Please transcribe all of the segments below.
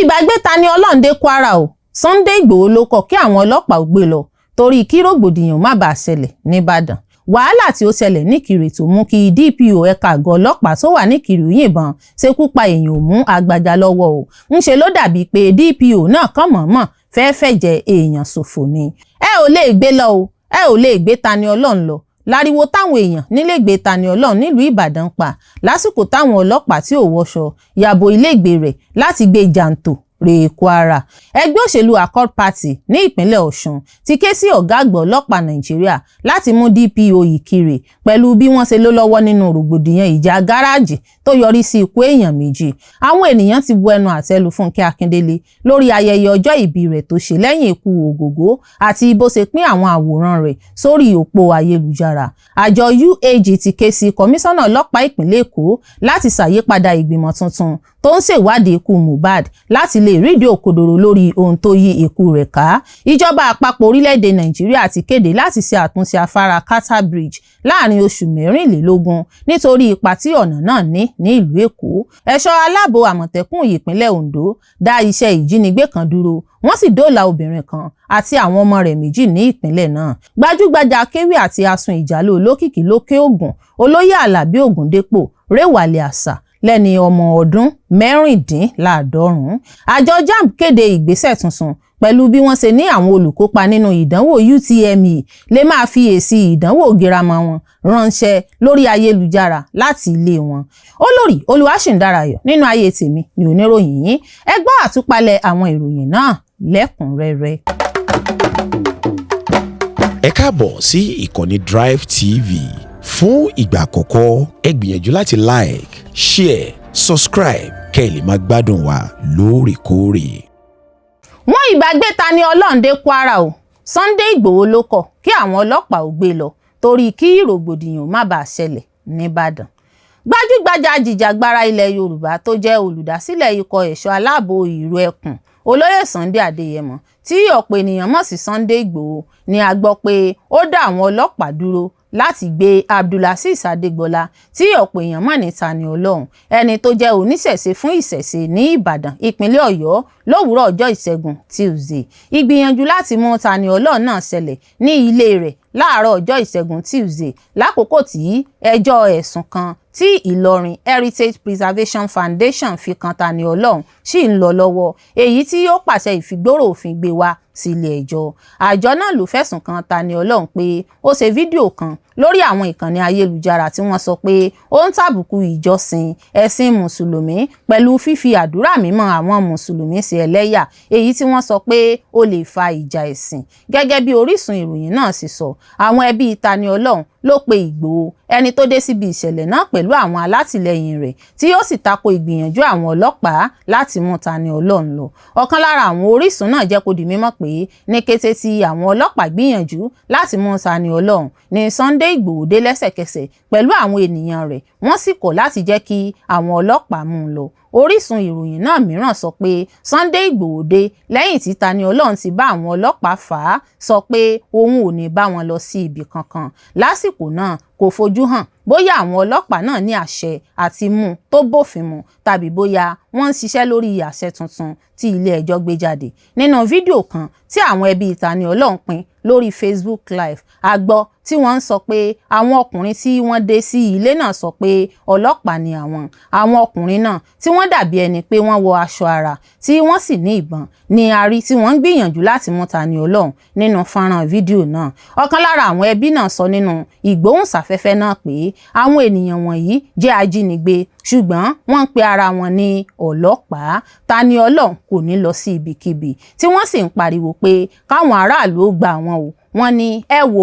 ìgbàgbé Tani Olohun dé Kwara o. Sunday Igboho ló kọ̀ kí àwọn ọlọ́pàá ó gbé lọ torí kí rògbòdìyàn má bàa ṣẹlẹ̀ nìbàdàn. Wàhálà tí ó ṣẹlẹ̀ níkìrè tó mú kí DPO ẹ̀ka àgọ́ ọlọ́pàá tó wà níkìrè yìnbọn ṣekú pa èèyàn ò mú Agbájá lọ́wọ́ o. Ńṣe ló dàbí pé DPO náà kàn mọ̀ọ́mọ̀ fẹ́ fẹ̀jẹ̀ èèyàn ṣòfò ni. Ẹ ò lè gbé lọ o, ẹ ò lè gbé Tani Olohun lọ. Láriwo táwọn èèyàn nílégbé Tani Olohun nílùú Ìbàdàn pa lásìkò táwọn ọlọ́pàá tí ò wọṣọ yàbò ilégbé rẹ̀ láti gbé jàǹtò rè Kwara. Ẹgbẹ́ òṣèlú Accord Party ní ìpínlẹ̀ Ọ̀ṣun ti ké sí ọ̀gá àgbà ọlọ́pàá Nàìjíríà láti mú DPO Ìkirè pẹ̀lú bí wọ́n ṣe ló lọ́wọ́ nínú rògbòdìyàn ìjà gáràjì tó yọrí sí ikú èèyàn méjì. Àwọn ènìyàn ti bu ẹnu àtẹ́ lu Fúnkẹ́ Akíndélé lórí ayẹyẹ ọjọ́ ìbí rẹ̀ tó ṣe lẹ́yìn ikú Ògògó àti bó ṣe pín àwọn àwòrán rẹ̀ sórí òpó ayélujára. Àjọ UAG ti ké sí kọmíṣánná ọlọ́pàá ìpínlẹ̀ Èkó láti ṣàyípadà ìgbìmọ̀ tuntun tó ń ṣèwádìí ikú Mohbad láti lè rídìí òkodoro lórí ohun tó yí ikú rẹ̀ ká. Ìjọba àpapọ̀ orílẹ̀-èdè Nàìjíríà ti kéde láti ṣe àtúnṣe afárá Carter Bridge láàrin oṣù 24 nítorí ipa tí ọ̀nà náà ní ìlú Èkó. Ẹ̀ṣọ́ aláàbò Àmọ̀tẹ́kùn ìpínlẹ̀ Ondo dá iṣẹ́ ìjínigbé kan dúró, wọ́n sì dóòlà obìnrin kan àti àwọn ọmọ rẹ̀ méjì ní ìpínlẹ̀ náà. Gbajúgbajà akéwì àti asun ìjálò olókìkí lókè Ògùn Olóyè Àlàbí Ògúndépò rèwàlẹ̀ àṣà lẹ́ni ọmọ ọdún 96. Àjọ JAMB kéde ìgbésẹ̀ tuntun pẹ̀lú bí wọ́n ṣe ní àwọn olùkópa nínú ìdánwò UTME lè máa fi èsì ìdánwò girama wọn ránṣẹ́ lórí ayélujára láti ilé wọn. Olórí Olúwaṣìndárayọ̀ nínú Ayé Tèmi ni oníròyìn yín. Ẹ gbọ́ àtúpalẹ̀ àwọn ìròyìn náà lẹ́kùnrẹ́rẹ́. Ẹ káàbọ̀ sí ìkànnì Drive TV. Fún ìgbà àkọ́kọ́ ẹ gbìyànjú láti like, share, subscribe kẹ́ ẹ lè máa gbádùn wa lóòrèkóòrè. Wọ́n ìgbàgbé Tani Olohun dé Kwara o. Sunday Igboho ló kọ̀ kí àwọn ọlọ́pàá ó gbé lọ torí kí rògbòdìyàn má bàa ṣẹlẹ̀ nìbàdàn. Gbajúgbajà ajìjàgbara ilẹ̀ Yorùbá tó jẹ́ olùdásílẹ̀ ikọ̀ ẹ̀ṣọ́ aláàbò ìrù ẹkùn Olóyè Sunday Adéyẹmọ tí ọ̀pọ̀ ènìyàn mọ̀ sí Sunday Igboho ni a gbọ́ pé ó dá àwọn ọlọ́pàá dúró láti gbé Abdulazeez Adégbọlá tí ọ̀pọ̀ èèyàn mọ̀ ní Tani Olohun, ẹni tó jẹ́ oníṣẹ̀ṣe fún ìṣẹ̀ṣe ní Ìbàdàn ìpínlẹ̀ Ọ̀yọ́ lówùúrọ̀ ọjọ́ Ìṣẹ́gun Tuesday. Ìgbìyànjú láti mú Tani Olohun náà ṣẹlẹ̀ ní ilé rẹ̀ láàárọ̀ ọjọ́ Ìṣẹ́gun Tuesday lákòókò tí ẹjọ́ ẹ̀sùn kan tí Ìlọrin Heritage Preservation Foundation fi kan Tani Olohun sì ń lọ lọ́wọ́, èyí tí ó pàṣẹ ìfigbóró òfin gbé wá sílé ẹjọ́. Àjọ náà ló fẹ̀sùn kan Tani Olohun pé ó ṣe fídíò kan lórí àwọn ìkànnì ayélujára tí wọ́n sọ pé ó ń tàbùkù ìjọsìn ẹ̀sìn mùsùlùmí pẹ̀lú fífi àdúrà mímọ́ àwọn mùsùlùmí sí ẹlẹ́yà, èyí tí wọ́n sọ pé ó lè fa ìjà ẹ̀sìn. Gẹ́gẹ́ bí orísun ìròyìn náà sì sọ, àwọn ẹbí Tani Olohun ló pe Ìgbòho, ẹni tó dé síbi ìṣẹ̀lẹ̀ náà pẹ̀lú àwọn alátìlẹyìn rẹ̀ tí ó sì tako ìgbìyànjú àwọn ọlọ́pàá láti mú Tani Olohun lọ. Ọ̀kan lára àwọn orísun náà jẹ́ kó di mímọ̀ pé ní kété tí àwọn ọlọ́pàá gbìyànjú láti mú Tani Olohun ní Sunday Igboho dé lẹ́sẹ̀kẹsẹ̀ pẹ̀lú àwọn ènìyàn rẹ̀, wọ́n sì kọ̀ láti jẹ́ kí àwọn ọlọ́pàá mú un lọ. Orísun ìròyìn náà mìíràn sọ pé Sunday Igboho dé lẹ́yìn tí Tani Olohun ti bá àwọn ọlọ́pàá fà á, sọ pé òun ò ní bá wọn lọ sí ibì kankan. Lásìkò náà kò fojú hàn bóyá àwọn ọlọ́pàá náà ní àṣẹ àti mú tó bófin mu tàbí bóyá wọ́n ń ṣiṣẹ́ lórí àṣẹ tuntun tí ilé ẹjọ́ gbé jáde. Nínú fídíò kan tí àwọn ẹbí Tani Olohun pín lórí Facebook Live, a gbọ́ tí wọ́n ń sọ pé àwọn ọkùnrin tí wọ́n dé sí ilé náà sọ pé ọlọ́pàá ni àwọn. Àwọn ọkùnrin náà tí wọ́n dàbí ẹni pé wọ́n wọ aṣọ ara tí wọ́n sì ní ìbọn ni a rí tí wọ́n ń gbìyànjú láti mú Tani Olohun nínú fọ́nrán fídíò náà. Ọ̀kan lára àwọn ẹbí náà sọ nínú ìgbóhùnsáfẹ́fẹ́ náà pé àwọn ènìyàn wọ̀nyí jẹ́ ajínigbé ṣùgbọ́n wọ́n ń pe ara wọn ní ọlọ́pàá. Tani Olohun kò ní lọ sí ibikíbi tí wọ́n sì ń pariwo pé káwọn aráàlú ó gbà wọn o. Wọ́n ní ẹ wò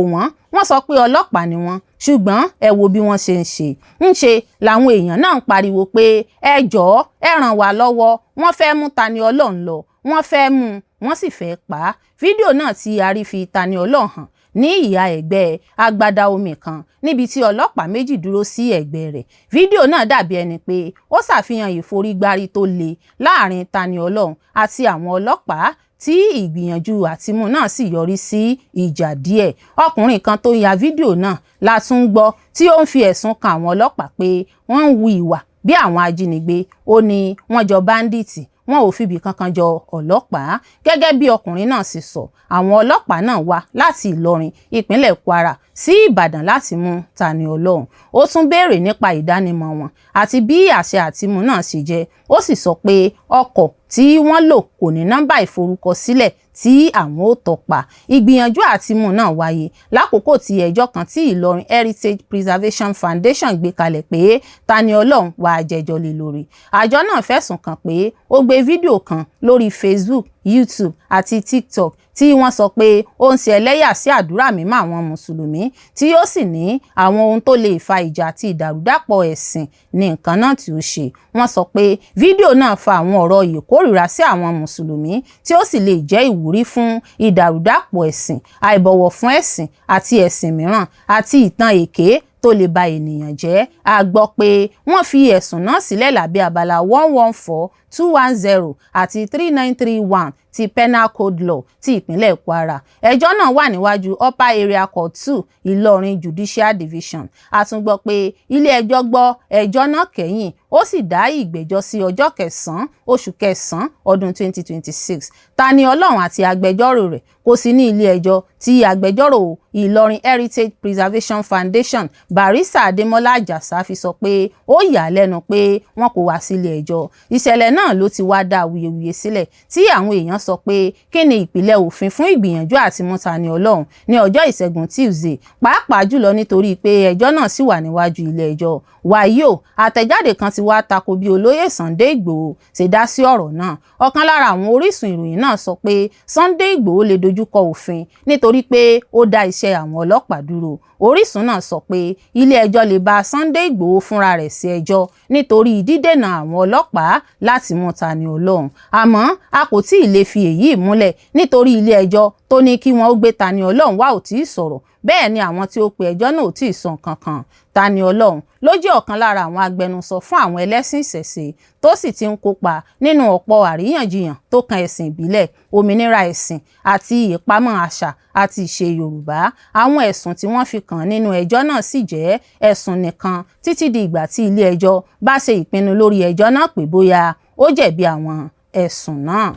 wọ́n sọ pé ọlọ́pàá ni wọ́n ṣùgbọ́n ẹ wo bí wọ́n ṣe ń ṣe. Ńṣe làwọn èèyàn náà ń pariwo pé ẹ jọ̀ọ́ ẹ ràn wá lọ́wọ́, wọ́n fẹ́ mú Tani Olohun lọ, wọ́n fẹ́ mú wọ́n sì fẹ́ pa á. Fídíò náà tí a rí fi Tani Olohun hàn ní ìhà ẹ̀gbẹ́ agbada omi kan níbi tí ọlọ́pàá méjì dúró sí ẹ̀gbẹ́ rẹ̀. Fídíò náà dàbí ẹni pé ó ṣàfihàn ìforígbárí tó le láàrin Tani Olohun àti àwọn ọlọ́pàá tí ìgbìyànjú àtimú náà sì yọrí sí ìjà díẹ̀. Ọkùnrin kan tó ya fídíò náà la tún gbọ́ tí ó ń fi ẹ̀sùn kan àwọn ọlọ́pàá pé wọ́n ń hu ìwà bí àwọn ajínigbé. Ó ní wọ́n jọ báńdíìtì, wọn ò fìbì kankan jọ ọlọ́pàá. Gẹ́gẹ́ bí ọkùnrin náà sì sọ, àwọn ọlọ́pàá náà wá láti Ìlọrin ìpínlẹ̀ Kwara sí Ìbàdàn láti mú Tani Olohun. Ó tún béèrè nípa ìdánimọ̀ wọn àti bí àṣẹ àtimú náà ṣe jẹ́. Ó sì sọ pé ọkọ̀ tí wọ́n lò kò ní nọ́mbà ìforúkọsílẹ̀ tí àwọn ò tọpa. Ìgbìyànjú àtimú náà wáyé lákòókò tí ẹjọ́ kan tí Ìlọrin Heritage Preservation Foundation gbé kalẹ̀ pé Tani Olohun wá jẹjọ́ lé lórí. Àjọ náà fẹ̀sùn kàn pé ó gbé fídíò kan lórí Facebook, YouTube àti TikTok tí wọ́n sọ pé ó ń ṣe ẹlẹ́yà sí àdúrà mímọ́ àwọn mùsùlùmí tí ó sì ní àwọn ohun tó lè fa ìjà àti ìdàrúdàpọ̀ ẹ̀sìn ní nǹkan náà tí ó ṣe. Wọ́n sọ pé fídíò náà fa àwọn ọ̀rọ̀ ìkórìíra sí àwọn mùsùlùmí tí ó sì lè jẹ́ ìwúrí fún ìdàrúdàpọ̀ ẹ̀sìn, àìbọ̀wọ̀ fún ẹ̀sìn àti ẹ̀sìn mìíràn àti ìtàn èké tó lè ba ènìyàn jẹ́. A gbọ́ pé wọ́n fi ẹ̀sùn náà sílẹ̀ lábẹ́ abala 114, 210 àti 3931 ti Penal Code Law ti ìpínlẹ̀ Kwara. Ẹjọ́ náà wà níwájú Upper Area Court 2 Ìlọrin Judicial Division. A tún gbọ́ pé ilé-ẹjọ́ gbọ́ ẹjọ́ náà kẹ́yìn ó sì dá ìgbẹ́jọ́ sí ọjọ́ 9 oṣù kẹsàn-án ọdún 2026. Tani Olohun àti agbẹjọ́rò rẹ̀ kò sí ní ilé-ẹjọ́ tí agbẹjọ́rò Ìlọrin Heritage Preservation Foundation Barrister Adémọ́lá Àjàsá fi sọ pé ó yà á lẹ́nu pé wọn kò wá sí ilé-ẹjọ́. Ìṣẹ̀lẹ̀ náà ló ti wá dá awuyewuye sílẹ̀ tí àwọn èèyàn sọ pé kí ni ìpìlẹ̀ òfin fún ìgbìyànjú àti mú Tani Olohun ní ọjọ́ ìṣẹ́gun Tuesday, pàápàá jùlọ nítorí pé ẹjọ́ náà sì wà níwájú ilé-ẹjọ́. Wàyí o, àtẹ̀jáde kan ti wá tako bí olóyè Sunday Igboho ṣe dá sí ọ̀rọ̀ náà. Ọ̀kan lára àwọn orísun ìròyìn náà sọ pé Sunday Igboho lè dojúkọ òfin nítorí pé ó dá iṣẹ́ àwọn ọlọ́pàá dúró. Orísun náà sọ pé ilé-ẹjọ́ lè bá Sunday Igboho fúnra rẹ̀ sí ẹjọ́ nítorí dídènà àwọn ọlọ́pàá láti mú Tani Olohun. Àmọ́ a kò tí ì lè fi èyí múlẹ̀ nítorí ilé-ẹjọ́ tó ní kí wọ́n ó gbé Tani Olohun wá ò tí ì sọ̀rọ̀. Bẹ́ẹ̀ ni àwọn tí ó pe ẹjọ́ náà ò tí ì sọ nǹkan kan. Tani Olohun ló jẹ́ ọ̀kan lára àwọn agbẹnusọ fún àwọn ẹlẹ́sìn ìṣẹ̀ṣe tó sì ti ń kópa nínú ọ̀pọ̀ àríyànjiyàn tó kan ẹ̀sìn ìbílẹ̀, òmìnira ẹ̀sìn àti ìpamọ́ àṣà àti ìṣe Yorùbá. Àwọn ẹ̀sùn tí wọ́n fi kàn nínú ẹjọ́ náà sì jẹ́ ẹ̀sùn nìkan títí di ìgbà tí ilé-ẹjọ́ bá ṣe ìpinnu lórí ẹjọ́ náà pé bóyá ó jẹ̀bi àwọn ẹ̀sùn náà.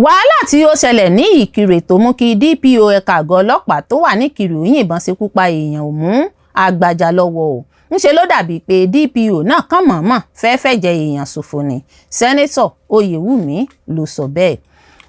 Wàhálà tí ó ṣẹlẹ̀ ní Ìkirè tó mú kí DPO ẹ̀ka àgọ́ ọlọ́pàá tó wà ní Ìkirè ó yìnbọn ṣekú pa èèyàn ò mú Àgbàjà lọ́wọ́ o. Ńṣe ló dàbí pé DPO náà kàn mọ̀ọ́mọ̀ fẹ́ fẹ̀jẹ̀ èèyàn ṣòfò ni. Sẹ́nẹ́tọ̀ Oyèwùmí ló sọ bẹ́ẹ̀.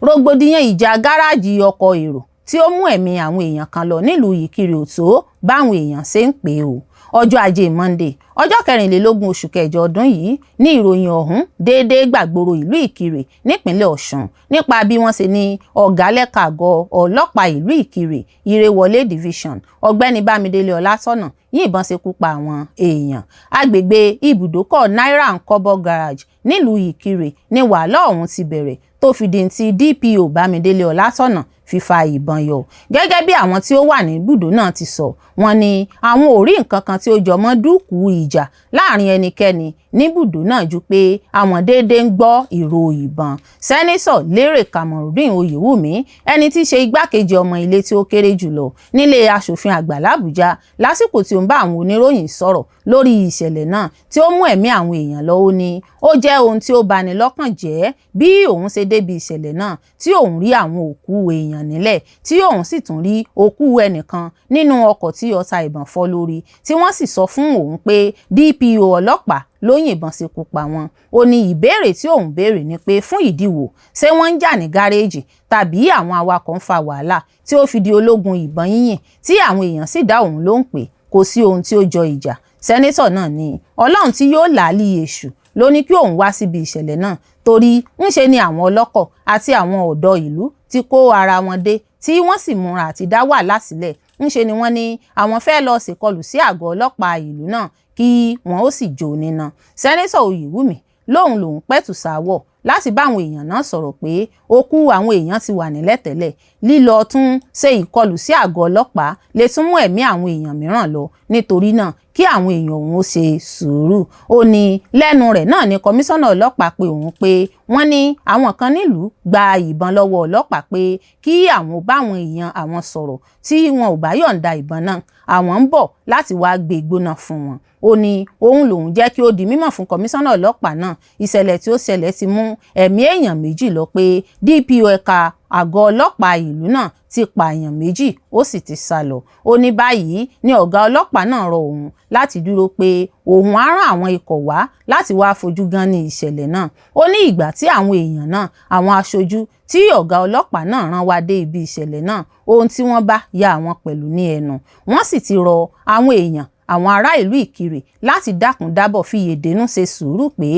Rògbòdìyàn ìjà gáràjì ọkọ̀ èrò tí ó mú ẹ̀mí àwọn èèyàn kan lọ nílùú Ìkirè ò tó báwọn èèyàn ṣe ń pè o. Ọjọ́ Ajé Monday ọjọ́ 24 oṣù kẹjọ ọdún yìí ní ìròyìn ọ̀hún déédéé gbàgbóró ìlú Ìkirè nípínlẹ̀ Ọ̀ṣun nípa bí wọ́n ṣe ní ọ̀gá lẹ́ka àgọ́ ọlọ́pàá ìlú Ìkirè Ìrèwọlé Division Ọ̀gbẹ́ni Bámidélé Ọlátọ́nà yìnbọn ṣekú pa àwọn èèyàn. Agbègbè ibùdókọ̀ Naira and Kobo Garage nílùú Ìkirè ní wàhálà ọ̀hún ti bẹ̀rẹ̀ tó fi di ti DPO Bámidélé Ọlátọ́nà fífa ìbọn yọ. Gẹ́gẹ́ bí àwọn tí ó wà ní ibùdó náà ti sọ, wọ́n ní àwọn ò rí nǹkan kan tí ó jọmọ́ dúkùú ìjà láàrin ẹnikẹ́ni níbùdó náà ju pé àwọn déédéé ń gbọ́ ìró ìbọn. Sẹ́nẹ́tọ̀ Lérè Kamorudeen Oyèwùmí, ẹni tí í ṣe igbákejì ọmọ ilé tí ó kéré jùlọ nílé aṣòfin àgbà l'Àbújá, lásìkò tí ó ń bá àwọn oníròyìn sọ̀rọ̀ lórí ìṣẹ̀lẹ̀ náà tí ó mú ẹ̀mí àwọn èèyàn lọ, ó ní ó jẹ́ ohun tí ó bani lọ́kàn jẹ́ bí òun ṣe débi ìṣẹ̀lẹ̀ náà tí òun rí àwọn òkú èèyàn nílẹ̀ tí òun sì tún rí òkú ẹnìkan nínú ọkọ̀ tí ọta ìbọn fọ́ lórí tí wọ́n sì sọ fún òun pé DPO ọlọ́pàá ló yìnbọn ṣekú pa wọn. Ó ní ìbéèrè tí òun béèrè ni pé fún ìdí wo ṣé wọ́n ń jà ní gáréèjì tàbí àwọn awakọ̀ ń fa wàhálà tí ó fi di ológun ìbọn yíyìn tí àwọn èèyàn sì dá òun lóhùn pé kò sí ohun tí ó jọ ìjà. Sẹ́nẹ́tọ̀ náà ní Ọlọ́run tí yóò làálì èṣù ló ní kí òun wá síbi ìṣẹ̀lẹ̀ náà torí ńṣe ni àwọn ọlọ́kọ̀ àti àwọn ọ̀dọ́ ìlú ti kó ara wọn dé tí wọ́n sì múra àti dá wàhálà sílẹ̀. Ńṣe ni wọ́n ní àwọn fẹ́ lọ ṣèkọlù sí àgọ́ ọlọ́pàá ìlú náà kí wọ́n ó sì jó níná. Sẹ́nẹ́tọ̀ Oyèwùmí lòun pẹ̀tù sáwọ̀ láti bá àwọn èèyàn náà sọ̀rọ̀ pé òkú àwọn èèyàn ti wà nílẹ̀ tẹ́lẹ̀, lílọ tún ṣe ìkọlù sí àgọ́ ọlọ́pàá lè tún mú ẹ̀mí àwọn èèyàn mìíràn lọ, nítorí náà kí kí àwọn èèyàn òun ó ṣe sùúrù. Ó ní lẹ́nu rẹ̀ náà ni kọmíṣánná ọlọ́pàá pé òun pé wọ́n ní àwọn kan nílùú gba ìbọn lọ́wọ́ ọlọ́pàá pé kí àwọn bá àwọn èèyàn àwọn sọ̀rọ̀ tí wọn ò bá yọ̀ǹda ìbọn náà àwọn ń bọ̀ láti wá gbé gbóná fún wọn. Ó ní òun lòun jẹ́ kí ó di mímọ̀ fún kọmíṣánná ọlọ́pàá náà ìṣẹ̀lẹ̀ tí ó ṣẹlẹ̀ ti mú ẹ̀mí èèyàn méjì lọ pé DPO ẹ̀ka àgọ́ ọlọ́pàá ìlú náà ti pààyàn méjì ó sì ti sá lọ. Ó ní báyìí ni ọ̀gá ọlọ́pàá náà rọ òun láti dúró pé òun á rán àwọn ikọ̀ wá láti wá fojú gan ní ìṣẹ̀lẹ̀ náà. Ó ní ìgbà tí àwọn èèyàn náà àwọn aṣojú tí ọ̀gá ọlọ́pàá náà rán wá dé ibi ìṣẹ̀lẹ̀ náà ohun tí wọ́n bá ya àwọn pẹ̀lú ní ẹnu. Wọ́n sì ti rọ àwọn èèyàn àwọn ará ìlú Ìkirè láti dákun dábọ̀ fìyèdénú ṣe sùúrù pé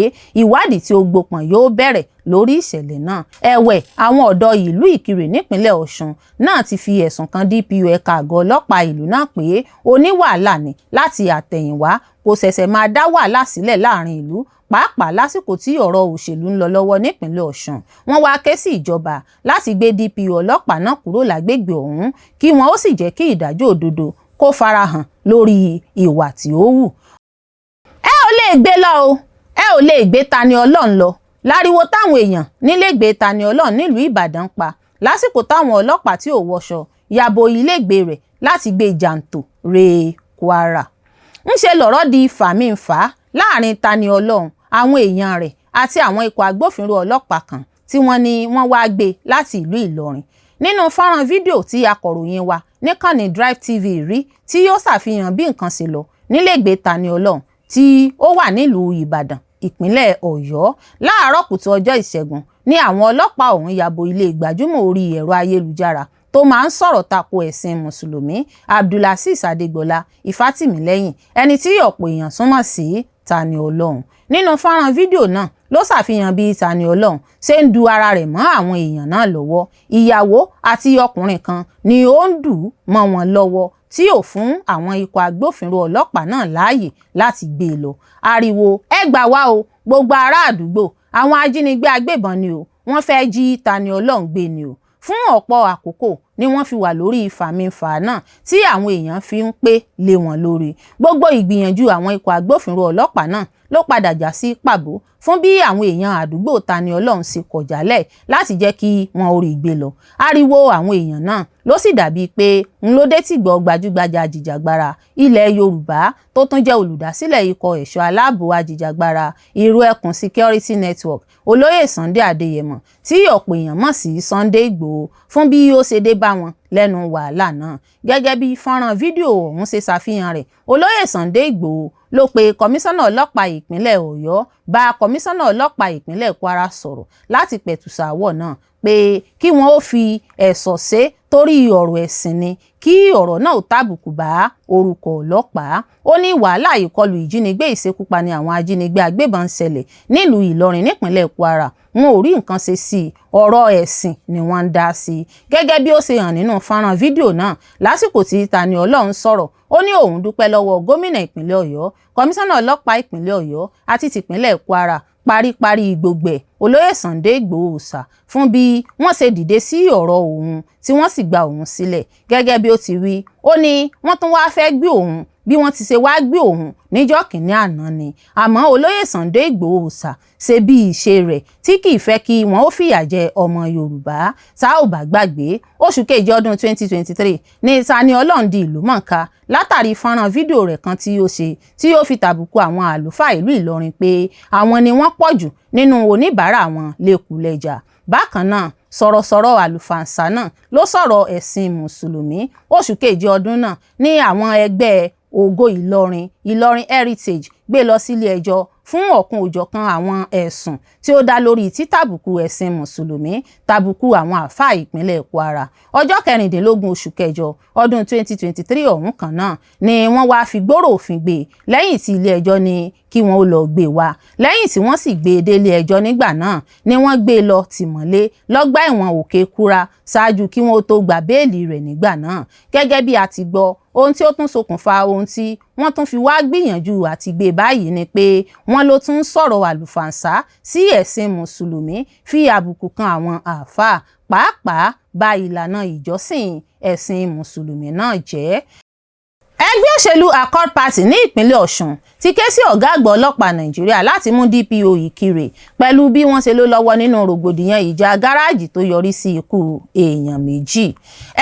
ìwádìí tí ó gbópọn yóò bẹ̀rẹ̀ lórí ìṣẹ̀lẹ̀ náà. Ẹ̀wẹ̀ àwọn ọ̀dọ́ ìlú Ìkirè nípínlẹ̀ Ọ̀ṣun náà ti fi ẹ̀sùn kan DPO ẹ̀ka àgọ́ ọlọ́pàá ìlú náà pé oníwàhálà ni láti àtẹ̀yìnwá kò ṣẹ̀ṣẹ̀ máa dá wàhálà sílẹ̀ láàrin ìlú pàápàá lásìkò tí ọ̀rọ̀ òṣèlú ń lọ lọ́wọ́ nípínlẹ̀ Ọ̀ṣun. Wọ́n wá ké sí ìjọba láti gbé DPO ọlọ́pàá náà kúrò lágbègbè ọ̀hún kí wọ́n ó sì jẹ́ kí ìdájọ́ òdodo kó farahàn lórí ìwà tí ó hù. Ẹ ò lè gbé lọ o, ẹ ò lè gbé Tani Olohun lọ láriwo táwọn èèyàn nílégbèé Tani Olohun nílùú Ìbàdàn pa lásìkò táwọn ọlọ́pàá tí ò wọṣọ yàbò ilégbèé rẹ̀ láti gbé jàǹtò re Kwara. Ńṣe lọ̀rọ̀ di fàmíǹfà láàrin Tani Olohun àwọn èèyàn rẹ̀ àti àwọn ikọ̀ agbófinró ọlọ́pàá kan tí wọ́n ní wọ́n wá gbé láti ìlú Ìlọrin. Nínú fọ́nrán fídíò tí akọ̀ròyìn wa níkànnì Drive TV rí tí yóò ṣàfihàn bí nǹkan ṣe lọ nílégbèé Tani Olohun tí ó wà nílùú Ìbàdàn ìpínlẹ̀ Ọ̀yọ́ láàárọ̀ kùtù ọjọ́ Ìṣẹ́gun ní àwọn ọlọ́pàá ọ̀hún yàbò ilé gbajúmọ̀ orí ẹ̀rọ ayélujára tó máa ń sọ̀rọ̀ tako ẹ̀sìn mùsùlùmí Abdulazeez Adégbọlá Ìfátìmílẹ́yìn ẹni tí ọ̀pọ̀ èèyàn súnmọ́ sí Tani Olohun. Nínú fọ́nrán fídíò náà ló ṣàfihàn bí Tani Olohun ṣe ń du ara rẹ̀ mọ́ àwọn èèyàn náà lọ́wọ́. Ìyàwó àti ọkùnrin kan ni ó ń dù mọ́ wọn lọ́wọ́ tí ò fún àwọn ikọ̀ agbófinró ọlọ́pàá náà láàyè láti gbé e lọ. Ariwo ẹ gbà wá o gbogbo ará àdúgbò àwọn ajínigbé agbébọn ni o wọ́n fẹ́ jí Tani Olohun gbé ni o. Fún ọ̀pọ̀ àkókò ni wọ́n fi wà lórí fàmíǹfà náà tí àwọn èèyàn fi ń pé lé wọn lórí. Gbogbo ìgbìyànjú àwọn ikọ̀ agbófinró ọlọ́pàá náà ló padà já sí pàbó fún bí àwọn èèyàn àdúgbò Tani Olohun ṣe kọ̀ jálẹ̀ láti jẹ́ kí wọ́n ó rí gbé lọ. Ariwo àwọn èèyàn náà ló sì dàbí pé ń ló dé tí gbọ́ gbajúgbajà ajìjàgbara ilẹ̀ Yorùbá tó tún jẹ́ olùdásílẹ̀ ikọ̀ ẹ̀ṣọ́ aláàbò ajìjàgbara Ìró Ẹkùn Security Network Olóyè Sunday Adéyẹmọ tí ọ̀pọ̀ èèyàn mọ̀ sí Sunday Ìgbòho fún bí ó ṣe dé bá wọn lẹ́nu wàhálà náà. Gẹ́gẹ́ bí fọ́nrán fídíò ọ̀hún ṣe ṣàfihàn rẹ̀ Olóyè Sunday Ìgbòho ló pe kọmíṣánná ọlọ́pàá ìpínlẹ̀ Ọ̀yọ́ bá kọmíṣánná ọlọ́pàá ìpínlẹ̀ Kwara sọ̀rọ̀ láti pẹ̀tù ṣaáwọ̀ náà pé kí wọ́n ó fi ẹ̀sọ̀ ṣe torí ọ̀rọ̀ ẹ̀sìn ni kí ọ̀rọ̀ náà ó tàbùkù bá orúkọ ọlọ́pàá. Ó ní wàhálà ìkọlù ìjínigbé ìṣekúpani àwọn ajínigbé agbébọn ṣẹlẹ̀ nílùú Ìlọrin nípínlẹ̀ Kwara wọn ò rí nǹkan ṣe sí i ọ̀rọ̀ ẹ̀sìn ni wọ́n ń dá sí i. Gẹ́gẹ́ bí ó ṣe hàn nínú fọ́nrán fídíò náà lásìkò tí Tani Olohun sọ̀rọ̀ ó ní òun dúpẹ́ lọ́wọ́ gómìnà ìpínlẹ̀ Ọ̀yọ́ kọmíṣánná ọlọ́pàá ìpínlẹ̀ Ọ̀yọ́ àti tìpínlẹ̀ Kwara paríparí gbogbo ẹ̀ Olóyè Sunday Ìgbòho ṣà fún bí wọ́n ṣe dìde sí ọ̀rọ̀ òun tí wọ́n sì gba òun sílẹ̀. Gẹ́gẹ́ bí ó ti wí ó ní wọ́n tún wáá fẹ́ gbé òun bí wọ́n ti ṣe wáá gbé òun níjọ́ kìíní àná ni àmọ́ Olóyè Sunday Ìgbòho ṣà ṣe bí ìṣe rẹ̀ tí kì í fẹ́ kí wọ́n ó fìyà jẹ ọmọ Yorùbá. Tá ò bá gbàgbé oṣù kejì ọdún 2023 ní Tani Olohun di ìlú mọ̀ọ́ká látàrí fọ́nrán fídíò rẹ̀ kan tí ó ṣe tí ó fi tàbùkù àwọn àlùfáà ìlú Ìlọrin pé àwọn ni wọ́n pọ̀ jù nínú oníbàárà wọn lẹ́kùlẹ́jà. Bákan náà sọ̀rọ̀sọ̀rọ̀ àlùfàǹsá náà ló sọ̀rọ̀ ẹ̀sìn mùsùlùmí. Oṣù kejì ọdún náà ní àwọn ẹgbẹ́ Ògo Ìlọrin Heritage gbé lọ sílé ẹjọ́ fún ọ̀kan òjọ̀kan àwọn ẹ̀sùn tí ó dá lórí títàbùkù ẹ̀sìn mùsùlùmí tàbùkù àwọn àfáà ìpínlẹ̀ Kwara. Ọjọ́ 16 oṣù kẹjọ ọdún 2023 ọ̀hún kan náà ni wọ́n wá fi gbòòrò òfin gbé lẹ́yìn tí ilé ẹjọ́ ní kí wọ́n ó lọ gbé wá. Lẹ́yìn tí wọ́n sì gbé e délé ẹjọ́ nígbà náà ni wọ́n gbé e lọ tìmọ́lé lọ́gbà ẹ̀wọ̀n Òkè-Kúra ṣáájú kí wọ́n ó tó gba béèlì rẹ̀ nígbà náà. Gẹ́gẹ́ bí a ti gbọ́ ohun tí ó tún ṣokùnfà ohun tí wọ́n tún fi wá gbìyànjú àti gbé báyìí ni pé wọ́n ló tún sọ̀rọ̀ àlùfàǹsá sí ẹ̀sìn mùsùlùmí fi àbùkù kan àwọn àáfàá pàápàá bà ìlànà ìjọsìn ẹ̀sìn mùsùlùmí náà jẹ́. ẹgbẹ́ òṣèlú Accord Party ní ìpínlẹ̀ Ọ̀ṣun ti ké sí ọ̀gá àgbà ọlọ́pàá Nàìjíríà láti mú DPO Ìkirè pẹ̀lú bí wọ́n ṣe ló lọ́wọ́ nínú rògbòdìyàn ìjà gáràjì tó yọrí sí ikú èèyàn méjì.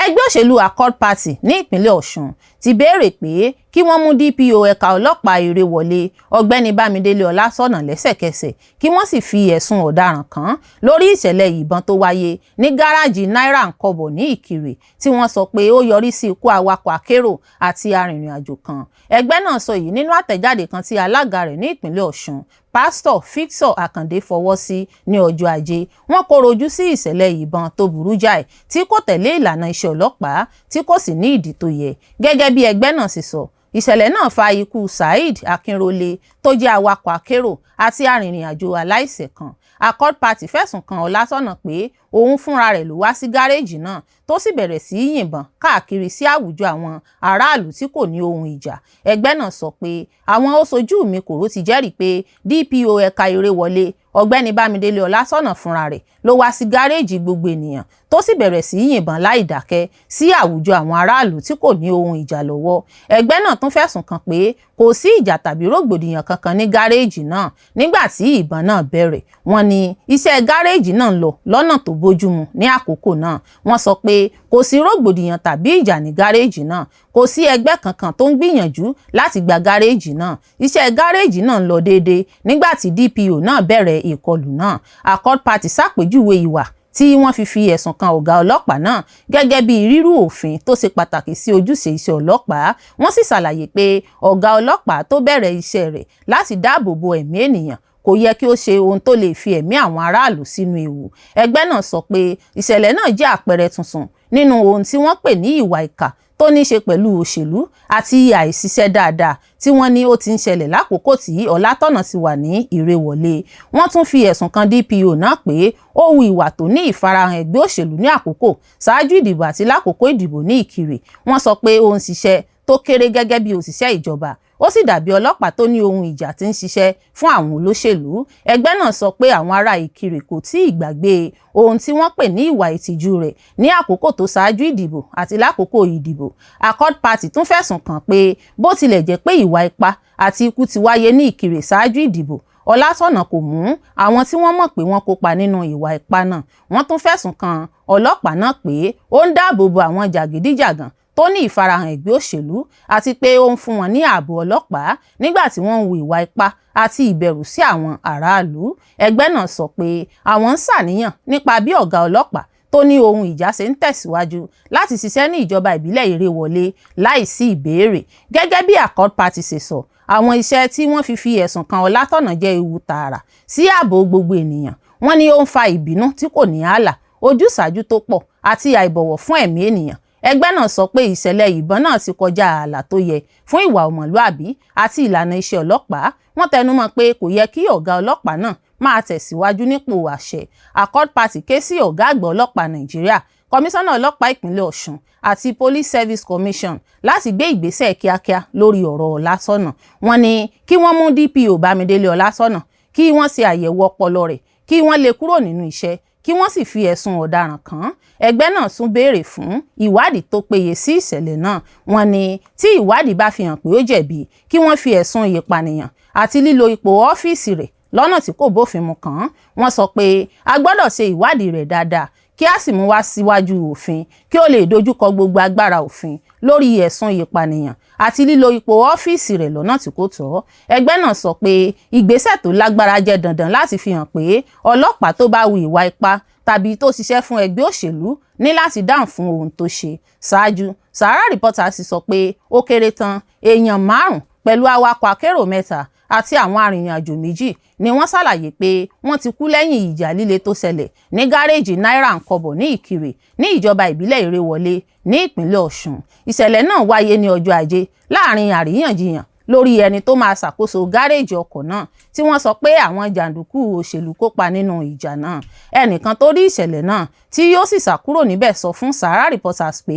ẹgbẹ́ òṣèlú Accord Party ní ìpínlẹ̀ Ọ̀ṣun ti béèrè pé kí wọ́n mú DPO ẹ̀ka ọlọ́pàá Ìrèwọlé ọ̀gbẹ́ni Bámidélé Ọlásọ̀nà lẹ́sẹ̀kẹsẹ̀ kí wọ́n sì fi ẹ̀sùn ọ̀daràn kàn lórí ìṣẹ̀lẹ̀ ìbọn tó wáyé ní gáràjì Náírà ń Kọ́bọ̀ ní Ìkirè tí wọ́n sọ pé ó yọrí sí ikú awakọ̀ akérò àti arìnrìn-àjò kan. ẹgbẹ́ náà sọ èyí nínú àtẹ̀jáde kan tí alága rẹ̀ ní ìpínlẹ̀ Ọ̀ṣun pásítọ̀ Victor Akande fọwọ́ sí ní ọjọ́ Ajé. wọ́n kọ̀rọ̀jú sí ìṣẹ̀lẹ̀ ìbọn tó burú jáì tí kò tẹ̀lé ìlànà iṣẹ́ ọlọ́pàá tí kò sì ní ìdí tó yẹ. gẹ́gẹ́ bí ẹgbẹ́ náà sì sọ, ìṣẹ̀lẹ̀ náà fa ikú Saheed Akínrólé tó jẹ́ awakọ̀ akérò àti arìnrìn-àjò aláìṣẹ̀ kan. Accord Party fẹ̀sùn kan Ọlásọ̀nà pé òun fúnra rẹ̀ ló wá sí gáréèjì náà tó sì bẹ̀rẹ̀ sí í yìnbọn káàkiri sí àwùjọ àwọn aráàlú tí kò ní ohun ìjà. ẹgbẹ́ náà sọ pé àwọn oṣojú mi kòró ti jẹ́rìí pé DPO ẹ̀ka Ìrèwọlé ọ̀gbẹ́ni Bámidélé Ọlásọ̀nà fúnra rẹ̀ ló wá sí gáréèjì gbogbo ènìyàn tó sì bẹ̀rẹ̀ sí í yìnbọn láì dákẹ́ sí àwùjọ àwọn aráàlú tí kò ní ohun ìjà lọ́wọ́. ẹgbẹ́ náà tún fẹ̀sùn kàn pé kò sí ìjà tàbí rògbòdìyàn kankan ní gáréèjì náà nígbà tí ìbọn náà bẹ̀rẹ̀. wọ́n ní iṣẹ́ gáréèjì náà ń lọ lọ́nà tó bójúmu ní àkókò náà. wọ́n sọ pé kò sí rògbòdìyàn tàbí ìjà ní gáréèjì náà, kò sí ẹgbẹ́ kankan tó ń gbìyànjú láti gba gáréèjì náà. iṣẹ́ gáréèjì náà ń lọ déédéé nígbà tí DPO náà bẹ̀rẹ̀ ìkọlù náà. Accord Party ṣàpèjúwe ìwà tí wọ́n fi ẹ̀sùn kan ọ̀gá ọlọ́pàá náà gẹ́gẹ́ bí rírú òfin tó ṣe pàtàkì sí ojúṣe iṣẹ́ ọlọ́pàá. wọ́n sì ṣàlàyé pé ọ̀gá ọlọ́pàá tó bẹ̀rẹ̀ iṣẹ́ rẹ̀ láti dáàbò bo ẹ̀mí ènìyàn kò yẹ kí ó ṣe ohun tó lè fi ẹ̀mí àwọn aráàlú sínú ewu. ẹgbẹ́ náà sọ pé ìṣẹ̀lẹ̀ náà jẹ́ àpẹẹrẹ tuntun nínú ohun tí wọ́n pè ní ìwà ìkà tó ní í ṣe pẹ̀lú òṣèlú àti àìṣiṣẹ́ dáadáa tí wọ́n ní ó ti ń ṣẹlẹ̀ lákòókò tí Ọlátọ̀nà ti wà ní Ìrèwọlé. wọ́n tún fi ẹ̀sùn kan DPO náà pé ó hu ìwà tó ní ìfarahàn ẹgbẹ́ òṣèlú ní àkókò ṣáájú ìdìbò àti lákòókò ìdìbò ní Ìkirè. wọ́n sọ pé ó ń ṣiṣẹ́ tó kéré gẹ́gẹ́ bí òṣìṣẹ́ ìjọba, ó sì dàbí ọlọ́pàá tó ní ohun ìjà tí ń ṣiṣẹ́ fún àwọn olóṣèlú. ẹgbẹ́ náà sọ pé àwọn ará Ìkirè kò tí ì gbàgbé ohun tí wọ́n pè ní ìwà ìtìjú rẹ̀ ní àkókò tó ṣáájú ìdìbò àti lákòókò ìdìbò. Accord Party tún fẹ̀sùn kàn pé bó tilẹ̀ jẹ́ pé ìwà ipá àti ikú ti wáyé ní Ìkirè ṣáájú ìdìbò, Ọlásọ̀nà kò mú àwọn tí wọ́n mọ̀ pé wọ́n kópa nínú ìwà ipá náà. wọ́n tún fẹ̀sùn kàn ọlọ́pàá náà pé ó ń dáàbò bo àwọn jàgídíjàgàn tó ní ìfarahàn ẹgbẹ́ òṣèlú àti pé ó ń fún wọn ní ààbò ọlọ́pàá nígbà tí wọ́n ń hu ìwà ipá àti ìbẹ̀rù sí àwọn aráàlú. ẹgbẹ́ náà sọ pé àwọn ń ṣàníyàn nípa bí ọ̀gá ọlọ́pàá tó ní ohun ìjà ṣe ń tẹ̀síwájú láti ṣiṣẹ́ ní ìjọba ìbílẹ̀ Ìrèwọlé láìsí ìbéèrè. gẹ́gẹ́ bí Accord Party ṣe sọ, àwọn iṣẹ́ tí wọ́n fi ẹ̀sùn kan Ọlátọ̀nà jẹ́ ewu tààrà sí ààbò gbogbo ènìyàn. wọ́n ní ó ń fa ìbínú tí kò ní ààlà, ojúsàájú tó pọ̀ àti àìbọ̀wọ̀ fún ẹ̀mí ènìyàn. ẹgbẹ́ náà sọ pé ìṣẹ̀lẹ̀ ìbọn náà ti kọjá ààlà tó yẹ fún ìwà ọmọlúàbí àti ìlànà iṣẹ́ ọlọ́pàá. wọ́n tẹnumọ́ pé kò yẹ kí ọ̀gá ọlọ́pàá náà máa tẹ̀síwájú nípò àṣẹ. Accord Party ké sí ọ̀gá àgbà ọlọ́pàá Nàìjíríà, kọmíṣánná ọlọ́pàá ìpínlẹ̀ Ọ̀ṣun àti Police Service Commission láti gbé ìgbésẹ̀ kíákíá lórí ọ̀rọ̀ Ọlásọ̀nà. wọ́n ní kí wọ́n mú DPO Bámidélé Ọlásọ̀nà, kí wọ́n ṣe àyẹ̀wò ọpọlọ rẹ̀, kí wọ́n lé kúrò nínú iṣẹ́, kí wọ́n sì fi ẹ̀sùn ọ̀daràn kàn án. ẹgbẹ́ náà tún béèrè fún ìwádìí tó péye sí ìṣẹ̀lẹ̀ náà. wọ́n ní tí ìwádìí bá fi hàn pé ó jẹ̀bi, kí wọ́n fi ẹ̀sùn ìpànìyàn àti lílo ipò ọ́fíìsì rẹ̀ lọ́nà tí kò bófin mu kàn án. wọ́n sọ pé a gbọ́dọ̀ ṣe ìwádìí rẹ̀ dáadáa kí a sì mú wá síwájú òfin kí ó lè dojúkọ gbogbo agbára òfin lórí ẹ̀sùn ìpànìyàn àti lílo ipò ọ́fíìsì rẹ̀ lọ́nà tí kò tọ́. ẹgbẹ́ náà sọ pé ìgbésẹ̀ tó lágbára jẹ́ dandan láti fi hàn pé ọlọ́pàá tó bá hu ìwà ipá tàbí tó ṣiṣẹ́ fún ẹgbẹ́ òṣèlú ní láti dáhùn fún ohun tó ṣe. ṣáájú, Sahara Reporters sì sọ pé ó kéré tán èèyàn 5 pẹ̀lú awakọ̀ akérò 3 àti àwọn arìnrìn-àjò 2 ni wọ́n ṣàlàyé pé wọ́n ti kú lẹ́yìn ìjà líle tó ṣẹlẹ̀ ní gáréèjì Náírà ń Kọ́bọ̀ ní Ìkirè ní ìjọba ìbílẹ̀ Ìrèwọlé ní ìpínlẹ̀ Ọ̀ṣun. ìṣẹ̀lẹ̀ náà wáyé ní ọjọ́ Ajé láàrin àríyànjiyàn lórí ẹni tó máa ṣàkóso gáréèjì ọkọ̀ náà tí wọ́n sọ pé àwọn jàǹdùkú òṣèlú kópa nínú ìjà náà. ẹnìkan tó rí ìṣẹ̀lẹ̀ náà tí yóò sì sá kúrò níbẹ̀ sọ fún Sahara Reporters pé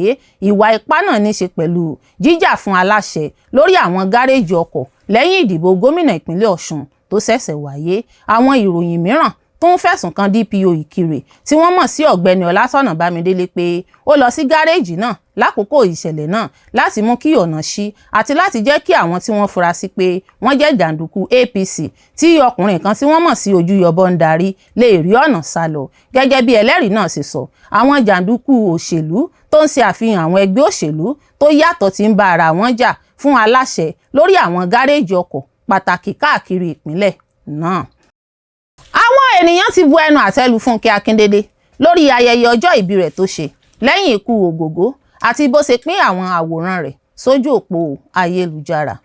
ìwà ipá náà ní í ṣe pẹ̀lú jíjà fún aláṣẹ lórí àwọn gáréèjì ọkọ̀ lẹ́yìn ìdìbò gómìnà ìpínlẹ̀ Ọ̀ṣun tó ṣẹ̀ṣẹ̀ wáyé. àwọn ìròyìn mìíràn tó ń fẹ̀sùn kan DPO Ìkirè tí wọ́n mọ̀ sí ọ̀gbẹ́ni Ọlátọ̀nà Bámidélé pé ó lọ sí gáréèjì náà lákòókò ìṣẹ̀lẹ̀ náà láti mú kí ọ̀nà ṣí àti láti jẹ́ kí àwọn tí wọ́n fura sí pé wọ́n jẹ́ jàǹdùkú APC tí ọkùnrin kan tí wọ́n mọ̀ sí Ojúyọbọ ń darí lè rí ọ̀nà sá lọ. Gẹ́gẹ́ bí ẹlẹ́rìí náà ṣe sọ, àwọn jàǹdùkú òṣèlú tó ń ṣe àfihàn àwọn ẹgbẹ́ òṣèlú tó yàtọ̀ tí ń bá ara wọn jà fún aláṣẹ lórí àwọn gáréèjì ọkọ̀ pàtàkì káàkiri ìpínlẹ̀ náà. Àwọn ènìyàn ti bu ẹnu àtẹ́ lu Fúnkẹ́ Akíndélé lórí ayẹyẹ ọjọ́ ìbí rẹ̀ tó ṣe lẹ́yìn ikú Ògògó àti bó ṣe pín àwọn àwòrán rẹ̀ sójú òpó ayélujára.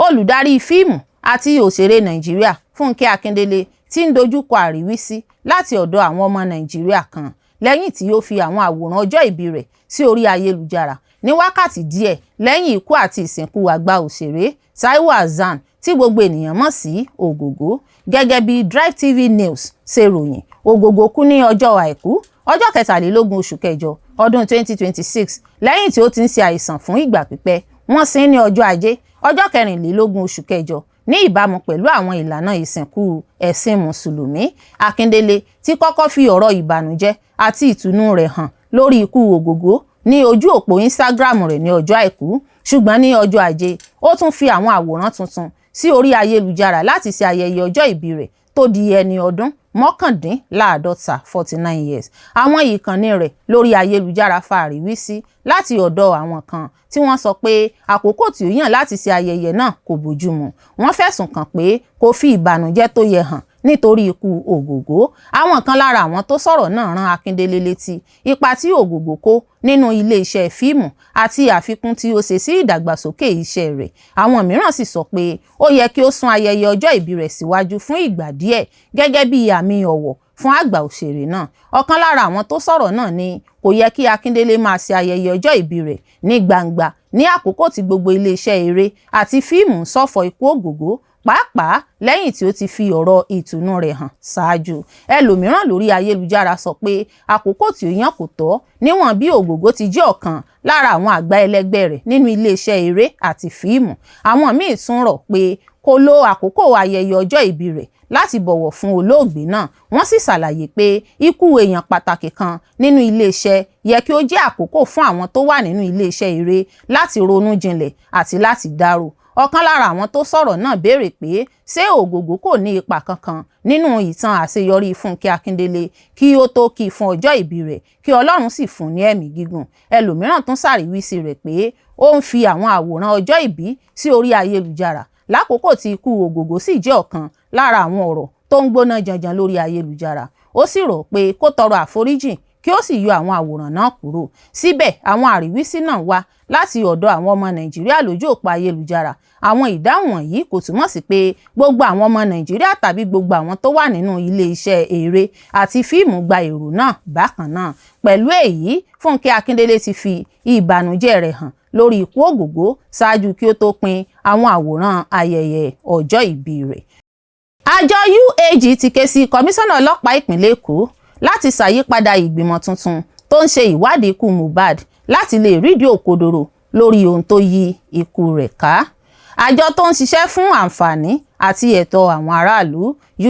Olùdarí fíìmù àti òṣèré Nàìjíríà Fúnkẹ́ Akíndélé ti ń dojúkọ àríwísí láti ọ̀dọ̀ àwọn ọmọ Nàìjíríà kan lẹ́yìn tí ó fi àwọn àwòrán ọjọ́ ìbí rẹ̀ sí orí ayélujára ní wákàtí díẹ̀ lẹ́yìn ikú àti ìsìnkú àgbà òṣèré Taiwo Hassan tí gbogbo ènìyàn mọ̀ sí Ògògó. Gẹ́gẹ́ bí Drive TV News ṣe ròyìn, Ògògó kú ní ọjọ́ Àìkú ọjọ́ 23 oṣù kẹjọ ọdún 2026 lẹ́yìn tí ó ti ń ṣe àìsàn fún ìgbà pípẹ́. Wọ́n sin ní ọjọ́ Ajé ọjọ́ 24 oṣù kẹjọ ní ìbámu pẹ̀lú àwọn ìlànà ìsìnkú ẹ̀sìn Mùsùlùmí. Akíndélé ti kọ́kọ́ fi ọ̀rọ̀ ìbànújẹ́ àti ìtùnú rẹ̀ hàn lórí ikú Ògògó ní ojú òpó Instagram rẹ̀ ní ọjọ́ Àìkú, ṣùgbọ́n ní ọjọ́ Ajé ó tún fi àwọn àwòrán tuntun sí orí ayélujára láti ṣe ayẹyẹ ọjọ́ ìbí rẹ̀ tó di ẹni ọdún 49 49 years. Àwọn ìkànnì rẹ̀ lórí ayélujára fa àríwísí láti ọ̀dọ̀ àwọn kan tí wọ́n sọ pé àkókò tí ó yàn láti ṣe ayẹyẹ náà kò bójúmu. Wọ́n fẹ̀sùn kàn pé kò fi ìbànújẹ́ tó yẹ hàn nítorí ikú Ògògó. Àwọn kan lára àwọn tó sọ̀rọ̀ náà rán Akíndélé létí ipa tí Ògògó kó nínú ilé-iṣẹ́ fíìmù àti àfikún tí ó ṣe sí ìdàgbàsókè iṣẹ́ rẹ̀. Àwọn mìíràn sì sọ pé ó yẹ kí ó sún ayẹyẹ ọjọ́ ìbí rẹ̀ síwájú fún ìgbà díẹ̀ gẹ́gẹ́ bí àmì ọ̀wọ̀ fún àgbà òṣèré náà. Ọ̀kan lára àwọn tó sọ̀rọ̀ náà ní kò yẹ kí Akíndélé máa ṣe ayẹyẹ ọjọ́ ìbí rẹ̀ ní gbangba ní àkókò tí gbogbo ilé-iṣẹ́ eré àti fíìmù ń ṣọ̀fọ̀ ikú Ògògó, pàápàá lẹ́yìn tí ó ti fi ọ̀rọ̀ ìtùnú rẹ̀ hàn ṣáájú. Ẹlòmíràn lórí ayélujára sọ pé àkókò tí ó yàn kò tọ́ níwọ̀n bí Ògògó ti jẹ́ ọ̀kan lára àwọn àgbà ẹlẹgbẹ́ rẹ̀ nínú iléeṣẹ́ eré àti fíìmù. Àwọn míì tún rọ̀ pé kó lo àkókò ayẹyẹ ọjọ́ ìbí rẹ̀ láti bọ̀wọ̀ fún olóògbé náà. Wọ́n sì ṣàlàyé pé ikú èèyàn pàtàkì kan nínú iléeṣẹ́ yẹ kí ó jẹ́ àkókò fún àwọn tó wà nínú iléeṣẹ́ eré láti ronú jinlẹ̀ àti láti dárò. Ọ̀kan lára àwọn tó sọ̀rọ̀ náà béèrè pé ṣé Ògògó kò ní ipa kankan nínú ìtàn àṣeyọrí Fúnkẹ́ Akíndélé kí ó tó kí fún ọjọ́ ìbí rẹ̀ kí Ọlọ́run sì fún ní ẹ̀mí gígùn. Ẹlòmíràn tún ṣàríwísí rẹ̀ pé ó ń fi àwọn àwòrán ọjọ́ ìbí sí orí ayélujára lákòókò tí ikú Ògògó sì jẹ́ ọ̀kan lára àwọn ọ̀rọ̀ tó ń gbóná janjan lórí ayélujára. Ó sì rọ̀ pé kó tọrọ àforíjìn kí ó sì yọ àwọn àwòrán náà kúrò. Síbẹ̀ àwọn àríwísí náà wá láti ọ̀dọ̀ àwọn ọmọ Nàìjíríà lójú òpó ayélujára. Àwọn ìdáhùn wọ̀nyí kò túmọ̀ sí pé gbogbo àwọn ọmọ Nàìjíríà tàbí gbogbo àwọn tó wà nínú ilé-iṣẹ́ eré àti fíìmù gba èrò náà bákan náà. Pẹ̀lú èyí, Fúnkẹ́ Akíndélé ti fi ìbànújẹ́ rẹ̀ hàn lórí ikú Ògògó ṣáájú kí ó tó pín àwọn àwòrán ayẹyẹ ọjọ́ ìbí rẹ̀. Àjọ UAG ti ké sí Kọmíṣánná Ọlọ́pàá ìpínlẹ̀ Èkó láti ṣàyípadà ìgbìmọ̀ tuntun tó ń ṣe ìwádìí ikú Mohbad láti lè rídìí òkodoro lórí ohun tó yí ikú rẹ̀ ká. Àjọ tó ń ṣiṣẹ́ fún àǹfààní àti ẹ̀tọ́ àwọn aráàlú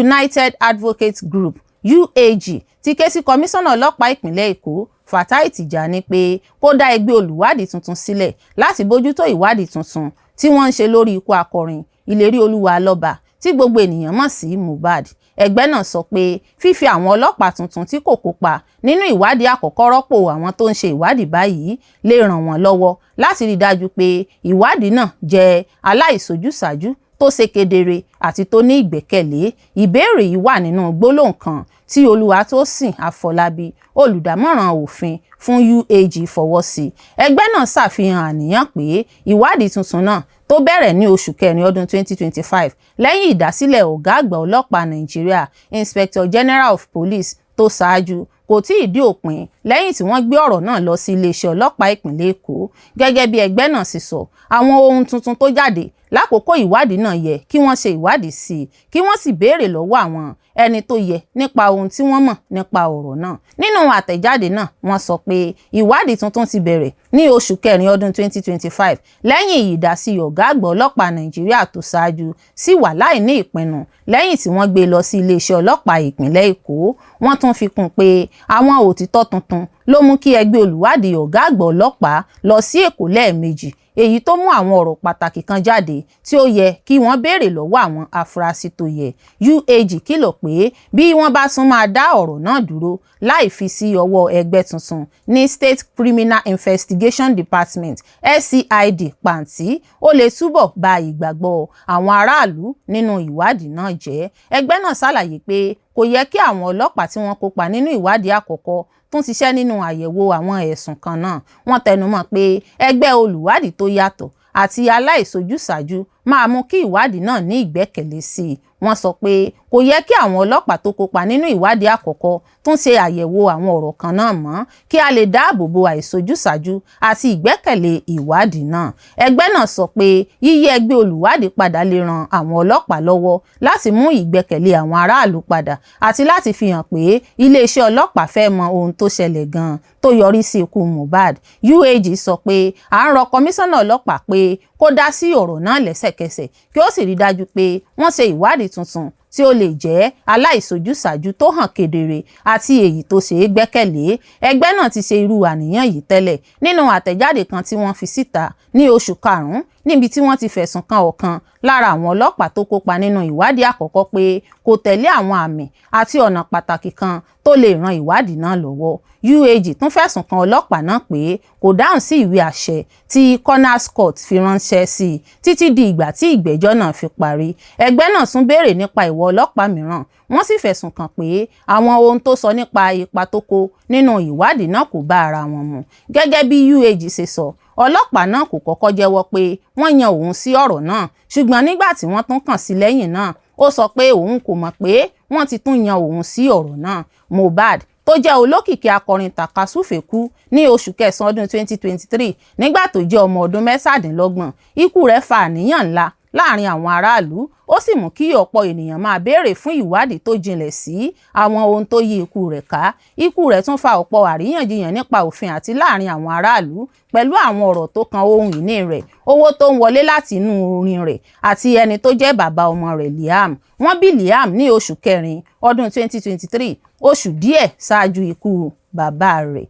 United Advocates Group UAG ti ké sí Kọmíṣánná Ọlọ́pàá ìpínlẹ̀ Èkó Fatai Tijani pé kó dá ẹgbẹ́ olùwádìí tuntun sílẹ̀ láti bójútó ìwádìí tuntun tí wọ́n ń ṣe lórí ikú akọrin Ìléríolúwa Alọ́ba tí gbogbo ènìyàn mọ̀ sí Mohbad. Ẹgbẹ́ náà sọ pé fífi àwọn ọlọ́pàá tuntun tí kò kópa nínú ìwádìí àkọ́kọ́ rọ́pò àwọn tó ń ṣe ìwádìí báyìí lè ràn wọ́n lọ́wọ́ láti rí dájú pé ìwádìí náà jẹ́ aláìsojúsàájú tó ṣe kedere àti tó ní ìgbẹ́kẹ̀lé. Ìbéèrè yìí wà nínú gbólóhùn kan tí Olúwatósìn Afọlábí, olùdámọ̀ràn òfin fún UAG fọwọ́ sí. Ẹgbẹ́ náà ṣàfihàn àníyàn pé ìwádìí tuntun náà tó bẹ̀rẹ̀ ní oṣù kẹrin ọdún 2025 lẹ́yìn ìdásílẹ̀ ọ̀gá àgbà ọlọ́pàá Nàìjíríà Inspector General of Police tó ṣáájú kò tí ì dé òpin lẹ́yìn tí wọ́n gbé ọ̀rọ̀ náà lọ sí iléeṣẹ́ ọlọ́pàá ìpínlẹ̀ Èkó. Gẹ́gẹ́ bí ẹgbẹ́ náà sì sọ, àwọn ohun tuntun tó jáde lákòókò ìwádìí náà yẹ kí wọ́n ṣe ìwádìí sí i kí wọ́n sì béèrè lọ́wọ́ àwọn ẹni tó yẹ nípa ohun tí wọ́n mọ̀ nípa ọ̀rọ̀ náà. Nínú àtẹ̀jáde náà wọ́n sọ pé ìwádìí tuntun ti bẹ̀rẹ̀ ní oṣù kẹrin ọdún 2025 lẹ́yìn ìdásí ọ̀gá àgbà ọlọ́pàá Nàìjíríà tó ṣáájú sì wà láì ní ìpinnu lẹ́yìn tí wọ́n gbé lọ sí iléeṣẹ́ ọlọ́pàá ìpínlẹ̀ Èkó. Wọ́n tún fi kún pé àwọn òtítọ́ tuntun ló mú kí ẹgbẹ́ olùwádìí ọ̀gá àgbà ọlọ́pàá lọ sí Èkó lẹ́ẹ̀mejì, èyí tó mú àwọn ọ̀rọ̀ pàtàkì kan jáde tí ó yẹ kí wọ́n béèrè lọ́wọ́ àwọn afurasí tó yẹ. UAG kìlọ̀ pé bí wọ́n bá tún máa dá ọ̀rọ̀ náà dúró láì fi sí ọwọ́ ẹgbẹ́ tuntun ní State Criminal Investigation Department SCID pàǹtí, ó lè túbọ̀ ba ìgbàgbọ́ àwọn aráàlú nínú ìwádìí náà jẹ́. Ẹgbẹ́ náà ṣàlàyé pé kò yẹ kí àwọn ọlọ́pàá tí wọ́n kópa nínú ìwádìí àkọ́kọ́ tún ṣiṣẹ́ nínú àyẹ̀wò àwọn ẹ̀sùn kan náà. Wọ́n tẹnumọ́ pé ẹgbẹ́ olùwádìí tó yàtọ̀ àti aláìsojúsàájú máa mú kí ìwádìí náà ní ìgbẹ́kẹ̀lé sí i. Wọ́n sọ pé kò yẹ kí àwọn ọlọ́pàá tó kópa nínú ìwádìí àkọ́kọ́ tún ṣe àyẹ̀wò àwọn ọ̀rọ̀ kan náà mọ́ kí a lè dáàbò bo àìsojúsàájú àti ìgbẹ́kẹ̀lé ìwádìí náà. Ẹgbẹ́ náà sọ pé yíyí ẹgbẹ́ olùwádìí padà lè ran àwọn ọlọ́pàá lọ́wọ́ láti mú ìgbẹ́kẹ̀lé àwọn aráàlú padà àti láti fi hàn pé iléeṣẹ́ ọlọ́pàá fẹ́ mọ ohun tó ṣẹlẹ̀ gan-an tó yọrí sí ikú Mohbad. UAG sọ pé à ń rọ kọmíṣánná ọlọ́pàá pé kó dá sí ọ̀rọ̀ náà lẹ́sẹ̀kẹsẹ̀ kí ó sì rí dájú pé wọ́n ṣe ìwádìí tuntun tí ó lè jẹ́ aláìsojúsàájú tó hàn kedere àti èyí tó ṣe é gbẹ́kẹ̀lé. Ẹgbẹ́ náà ti ṣe irú àníyàn yìí tẹ́lẹ̀ nínú àtẹ̀jáde kan tí wọ́n fi síta ní oṣù karùn-ún níbi tí wọ́n ti fẹ̀sùn kan ọ̀kan lára àwọn ọlọ́pàá tó kópa nínú ìwádìí àkọ́kọ́ pé kò tẹ̀lé àwọn àmì àti ọ̀nà pàtàkì kan tó lè ran ìwádìí náà lọ́wọ́. UAG tún fẹ̀sùn kan ọlọ́pàá náà pé kò dáhùn sí ìwé àṣẹ tí Corners Court fi ránṣẹ́ sí i títí di ìgbà tí ìgbẹ́jọ́ náà fi parí. Ẹgbẹ́ náà tún béèrè nípa ìwà ọlọ́pàá mìíràn. Wọ́n sì fẹ̀sùn kàn pé àwọn ohun tó sọ nípa ipa tó kó nínú ìwádìí náà kò bá ara wọn mu. Gẹ́gẹ́ bí UAG ṣe sọ, ọlọ́pàá náà kò kọ́kọ́ jẹ́wọ́ pé wọ́n yan òun sí ọ̀rọ̀ náà, ṣùgbọ́n nígbà tí wọ́n tún kàn sí lẹ́yìn náà ó sọ pé òun kò mọ̀ pé wọ́n ti tún yan òun sí ọ̀rọ̀ náà. Mohbad tó jẹ́ olókìkí akọrin tàkasúfèé kú ní oṣù kẹsàn-án ọdún 2023 nígbà tó jẹ́ ọmọ ọdún 27. Ikú rẹ̀ fa àníyàn ńlá láàrin àwọn aráàlú, ó sì mú kí ọ̀pọ̀ ènìyàn máa béèrè fún ìwádìí tó jinlẹ̀ sí àwọn ohun tó yí ikú rẹ̀ ká. Ikú rẹ̀ tún fa ọ̀pọ̀ àríyànjiyàn nípa òfin àti láàrin àwọn aráàlú pẹ̀lú àwọn ọ̀rọ̀ tó kan ohun ìní rẹ̀, owó tó ń wọlé láti inú orin rẹ̀ àti ẹni tó jẹ́ bàbá ọmọ rẹ̀ Liam. Wọ́n bí Liam ní oṣù kẹrin ọdún 2023, oṣù díẹ̀ ṣáájú ikú bàbá rẹ̀.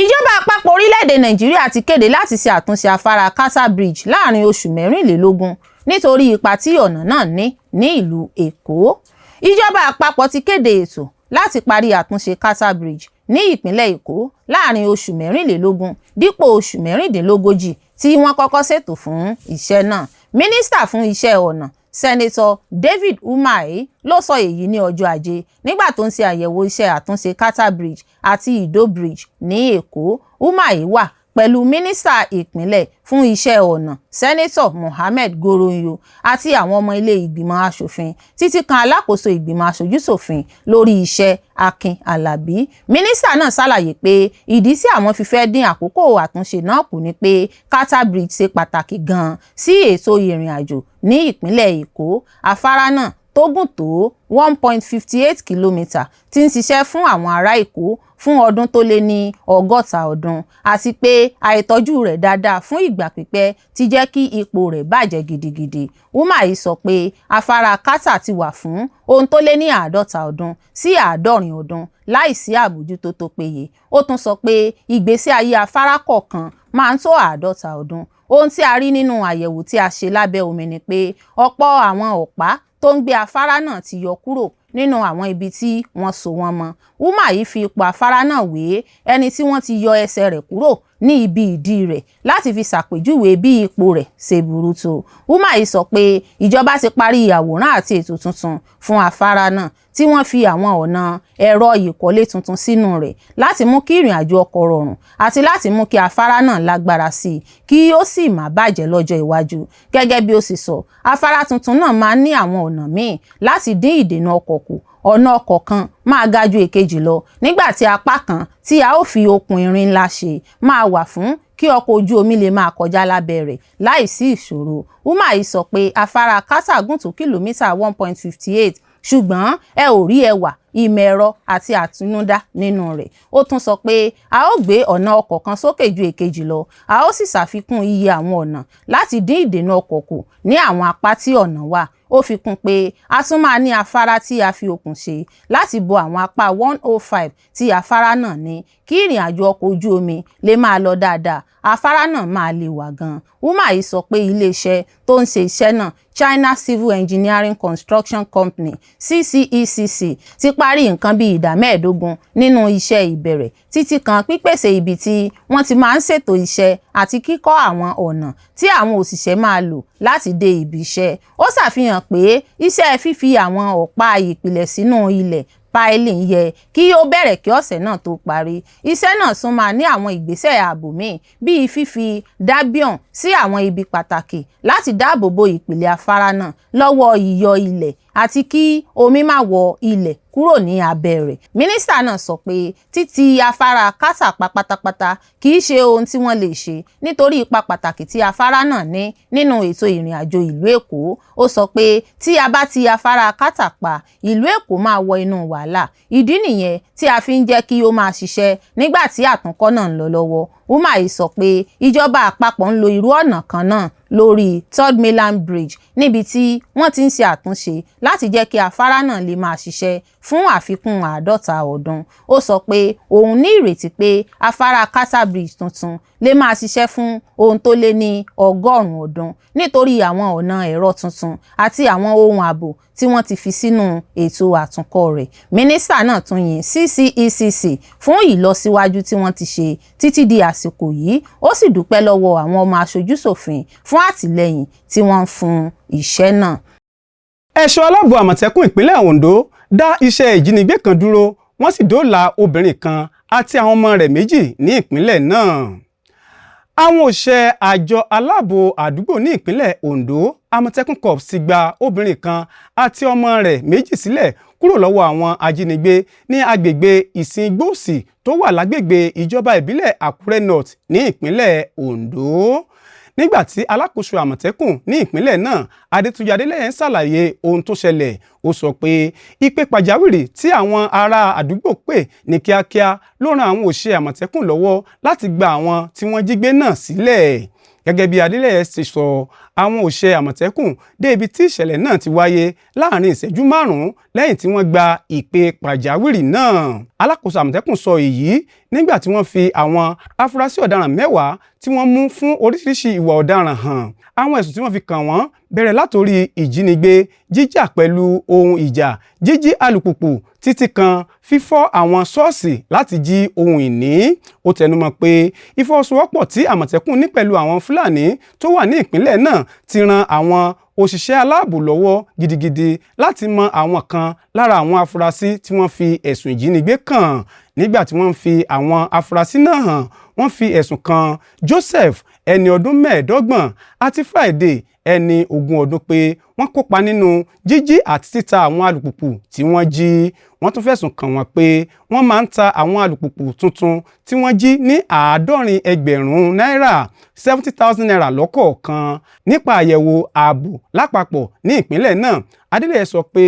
Ìjọba àpapọ̀ orílẹ̀-èdè Nàìjíríà ti kéde láti ṣe àtúnṣe afárá Kasa Bridge láàrin oṣù 24 nítorí ipa tí ọ̀nà náà ní ìlú Èkó. Ìjọba àpapọ̀ ti kéde ètò láti parí àtúnṣe Kasa Bridge ní ìpínlẹ̀ Èkó láàrin oṣù 24 dípò oṣù 36 tí wọ́n kọ́kọ́ ṣètò fún iṣẹ́ náà. Mínísítà fún iṣẹ́ ọ̀nà Sẹ́nẹ́tọ̀ David Umahi ló sọ èyí ní ọjọ́ Ajé nígbà tó ń ṣe àyẹ̀wò iṣẹ́ àtúnṣe Kasa Bridge àti Ìdó Bridge ní Èkó. Umahi wà pẹ̀lú mínísítà ìpínlẹ̀ fún iṣẹ́ ọ̀nà Sẹ́nẹ́tọ̀ Mohammed Goronyo àti àwọn ọmọ ilé ìgbìmọ̀ asòfin títí kan alákòóso ìgbìmọ̀ aṣojúṣòfin lórí iṣẹ́ Akin Alabi. Mínísítà náà ṣàlàyé pé ìdí tí àwọn fi fẹ́ dín àkókò àtúnṣe náà kù ni pé Kasa Bridge ṣe pàtàkì gan-an sí ètò ìrìn àjò ní ìpínlẹ̀ Èkó. Afárá náà tó gùn tó 1.58 kìlómítà tí ń ṣiṣẹ́ fún àwọn ará Èkó fún ọdún tó lé ní 100 ọdún àti pé àìtọ́jú rẹ̀ dáadáa fún ìgbà pípẹ́ ti jẹ́ kí ipò rẹ̀ bàjẹ́ gidigidi. Umahi sọ pé afárá Kasa ti wà fún ohun tó lé ní 50 ọdún sí 70 ọdún láìsí àbójútó tó péye. Ó tún sọ pé ìgbésí ayé afárá kọ̀ọ̀kan máa ń tó 50 ọdún. Ohun tí a rí nínú àyẹ̀wò tí a ṣe lábẹ́ omi ni pé ọ̀pọ̀ àwọn ọ̀pá tó ń gbé afárá náà ti yọ kúrò nínú àwọn ibi tí wọ́n so wọ́n mọ́. Umahi fi ipò afárá náà wé ẹni tí wọ́n ti yọ ẹsẹ̀ rẹ̀ kúrò ní ibi ìdí rẹ̀ láti fi ṣàpèjúwe bí ipò rẹ̀ ṣe burú tó. Umahi sọ pé ìjọba ti parí àwòrán àti ètò tuntun fún afárá náà tí wọ́n fi àwọn ọ̀nà ẹ̀rọ ìkọ́lé tuntun sínú rẹ̀ láti mú kí ìrìn àjò ọkọ̀ rọrùn àti láti mú kí afárá náà lágbára sí i kí ó sì má bàjẹ́ lọ́jọ́ iwájú. Gẹ́gẹ́ bí ó sì sọ, afárá tuntun náà máa ń ní àwọn ọ̀nà míì láti dín ìdènà ọkọ̀ kù. Ọ̀nà ọkọ̀ kan máa ga ju èkejì lọ nígbà tí apá kan tí a ó fi okùn irin ńlá ṣe máa wà fún kí ọkọ̀ ojú omi lè máa kọjá lábẹ́ rẹ̀ láìsí ìṣòro. Umahi sọ pé afárá Kasa gùn tó kìlómítà 1.58 ṣùgbọ́n ẹ ò rí ẹwà ìmọ̀ ẹ̀rọ àti àtinúdá nínú rẹ̀. Ó tún sọ pé a ó gbé ọ̀nà ọkọ̀ kan sókè ju èkejì lọ, a ó sì ṣàfikún iye àwọn ọ̀nà láti dín ìdènà ọkọ̀ kù ní àwọn apá tí ọ̀nà wà. Ó fi kún pé a tún máa ní afárá tí a fi okùn ṣe láti bo àwọn apá 105 tí afárá náà ní kí ìrìn àjò ọkọ̀ ojú omi lè máa lọ dáadáa. Afárá náà máa lè wà gan. Umahi sọ pé iléeṣẹ́ tó ń ṣe iṣẹ́ náà, China Civil Engineering Construction Company CCECC, ti parí nǹkan bí ìdá 15 nínú iṣẹ́ ìbẹ̀rẹ̀ títí kan pípèsè ibi tí wọ́n ti máa ń ṣètò iṣẹ́ àti kíkọ́ àwọn ọ̀nà tí àwọn òṣìṣẹ́ máa lò láti dé ibi iṣẹ́. Ó ṣàfihàn pé iṣẹ́ fífi àwọn ọ̀pá ìpìlẹ̀ sínú ilẹ̀ piling yẹ kí ó bẹ̀rẹ̀ kí ọ̀sẹ̀ náà tó parí. Iṣẹ́ náà tún máa ní àwọn ìgbésẹ̀ ààbò míì bíi fífi dábíọ̀n sí àwọn ibi pàtàkì láti dáàbò bo ìpìlẹ̀ afárá náà lọ́wọ́ yíyọ ilẹ̀ àti kí omi má wọ ilẹ̀ kúrò ní abẹ́ rẹ̀. Mínísítà náà sọ pé títì afárá Kasa pa pátápátá kì í ṣe ohun tí wọ́n lè ṣe nítorí ipa pàtàkì tí afárá náà ní nínú ètò ìrìn àjò ìlú Èkó. Ó sọ pé tí a bá ti afárá Kasa pa, ìlú Èkó máa wọ inú wàhálà. Ìdí nìyẹn tí a fi ń jẹ́ kí ó máa ṣiṣẹ́ nígbà tí àtúnkọ́ náà ń lọ lọ́wọ́. Umahi sọ pé ìjọba àpapọ̀ ń lo irú ọ̀nà kan náà lórí Third Mainland Bridge níbi tí wọ́n ti ń ṣe àtúnṣe láti jẹ́ kí afárá náà lè máa ṣiṣẹ́ fún àfikún 50 ọdún. Ó sọ pé òun ní ìrètí pé afárá Kasa Bridge tuntun lè máa ṣiṣẹ́ fún ohun tó lé ní 100 ọdún nítorí àwọn ọ̀nà ẹ̀rọ tuntun àti àwọn ohun ààbò tí wọ́n ti fi sínú ètò àtúnkọ́ rẹ̀. Mínísítà náà tún yìn CCECC fún ìlọsíwájú tí wọ́n ti ṣe títí di àsìkò yìí. Ó sì dúpẹ́ lọ́wọ́ àwọn ọmọ aṣojúṣòfin fún àtìlẹ́yìn tí wọ́n ń fún iṣẹ́ náà. Ẹ̀ṣọ́ aláàbò Àmọ̀tẹ́kùn ìpínlẹ̀ Ondo dá iṣẹ́ ìjínigbé kan dúró, wọ́n sì dóòlà obìnrin kan àti àwọn ọmọ rẹ̀ 2 ní ìpínlẹ̀ náà. Àwọn òṣìṣẹ́ àjọ aláàbò àdúgbò ní ìpínlẹ̀ Ondo, Àmọ̀tẹ́kùn Corps, ti gba obìnrin kan àti ọmọ rẹ̀ 2 sílẹ̀ kúrò lọ́wọ́ àwọn ajínigbé ní agbègbè Ìsìngbòsì tó wà lágbègbè ìjọba ìbílẹ̀ Àkúrẹ́ North ní ìpínlẹ̀ Ondo. Nígbàtí alákòóso Àmọ̀tẹ́kùn ní ìpínlẹ̀ náà, Adétúnjí Adélẹ́yẹ ń ṣàlàyé ohun tó ṣẹlẹ̀. Ó sọ pé ìpè pàjáwìrì tí àwọn ará àdúgbò pè ní kíákíá ló ran àwọn òṣìṣẹ́ Àmọ̀tẹ́kùn lọ́wọ́ láti gba àwọn tí wọ́n jí gbé náà sílẹ̀. Gẹ́gẹ́ bí Adélẹ́yẹ ṣe sọ, àwọn òṣìṣẹ́ Àmọ̀tẹ́kùn dé ibi tí ìṣẹ̀lẹ̀ náà ti wáyé láàrin ìṣẹ́jú 5 lẹ́yìn tí wọ́n gba ìpè pàjáwìrì náà. Alákòóso Àmọ̀tẹ́kùn sọ èyí nígbà tí wọ́n fi àwọn afurasí ọ̀daràn 10 tí wọ́n mú fún oríṣiríṣi ìwà ọ̀daràn hàn. Àwọn ẹ̀sùn tí wọ́n fi kàn wọ́n bẹ̀rẹ̀ látòrí ìjínigbé, jíjà pẹ̀lú ohun ìjà, jíjí alùpùpù, títí kan fífọ́ àwọn ṣọ́ọ̀ṣì láti jí ohun ìní. Ó tẹnumọ́ pé ìfọwọ́sowọ́pọ̀ tí Àmọ̀tẹ́kùn ní pẹ̀lú àwọn Fúlàní tó wà ní ìpínlẹ̀ náà ti ran àwọn òṣìṣẹ́ aláàbò lọ́wọ́ gidigidi láti mọ àwọn kan lára àwọn afurasí tí wọ́n fi ẹ̀sùn ìjínigbé kàn. Nígbà tí wọ́n fi àwọn afurasí náà hàn, wọ́n fi ẹ̀sùn kan Joseph, ẹni ọdún 25, àti Friday, ẹni 20 ọdún pé wọ́n kópa nínú jíjí àti títa àwọn alùpùpù tí wọ́n jí. Wọ́n tún fẹ̀sùn kàn wọ́n pé wọ́n máa ń ta àwọn alùpùpù tuntun tí wọ́n jí ní 70,000 náírà 70,000 naira lọ́kọ̀ọ̀kan. Nípa àyẹ̀wò ààbò lápapọ̀ ní ìpínlẹ̀ náà, Adélẹ́yẹ sọ pé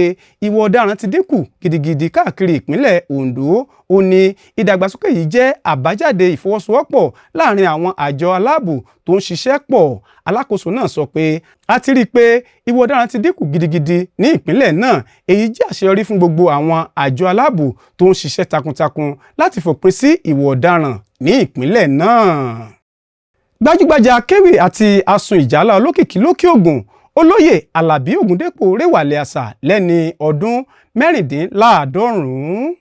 ìwà ọ̀daràn ti dínkù gidigidi káàkiri ìpínlẹ̀ Ondo. Ó ní ìdàgbàsókè yìí jẹ́ àbájáde ìfọwọ́sowọ́pọ̀ láàrin àwọn àjọ aláàbò tó ń ṣiṣẹ́ pọ̀. Alákòóso náà sọ pé a ti rí i pé ìwà ọ̀daràn ti dínkù gidigidi ní ìpínlẹ̀ náà. Èyí jẹ́ àṣeyọrí fún gbogbo àwọn àjọ aláàbò tó ń ṣiṣẹ́ takuntakun láti fòpin sí ìwà ọ̀daràn ní ìpínlẹ̀ náà. Gbajúgbajà akéwì àti asun ìjálá olókìkí lókè Ògùn, Olóyè Àlàbí Ògúndépò rèwàlẹ̀ àṣà lẹ́ni ọdún 96.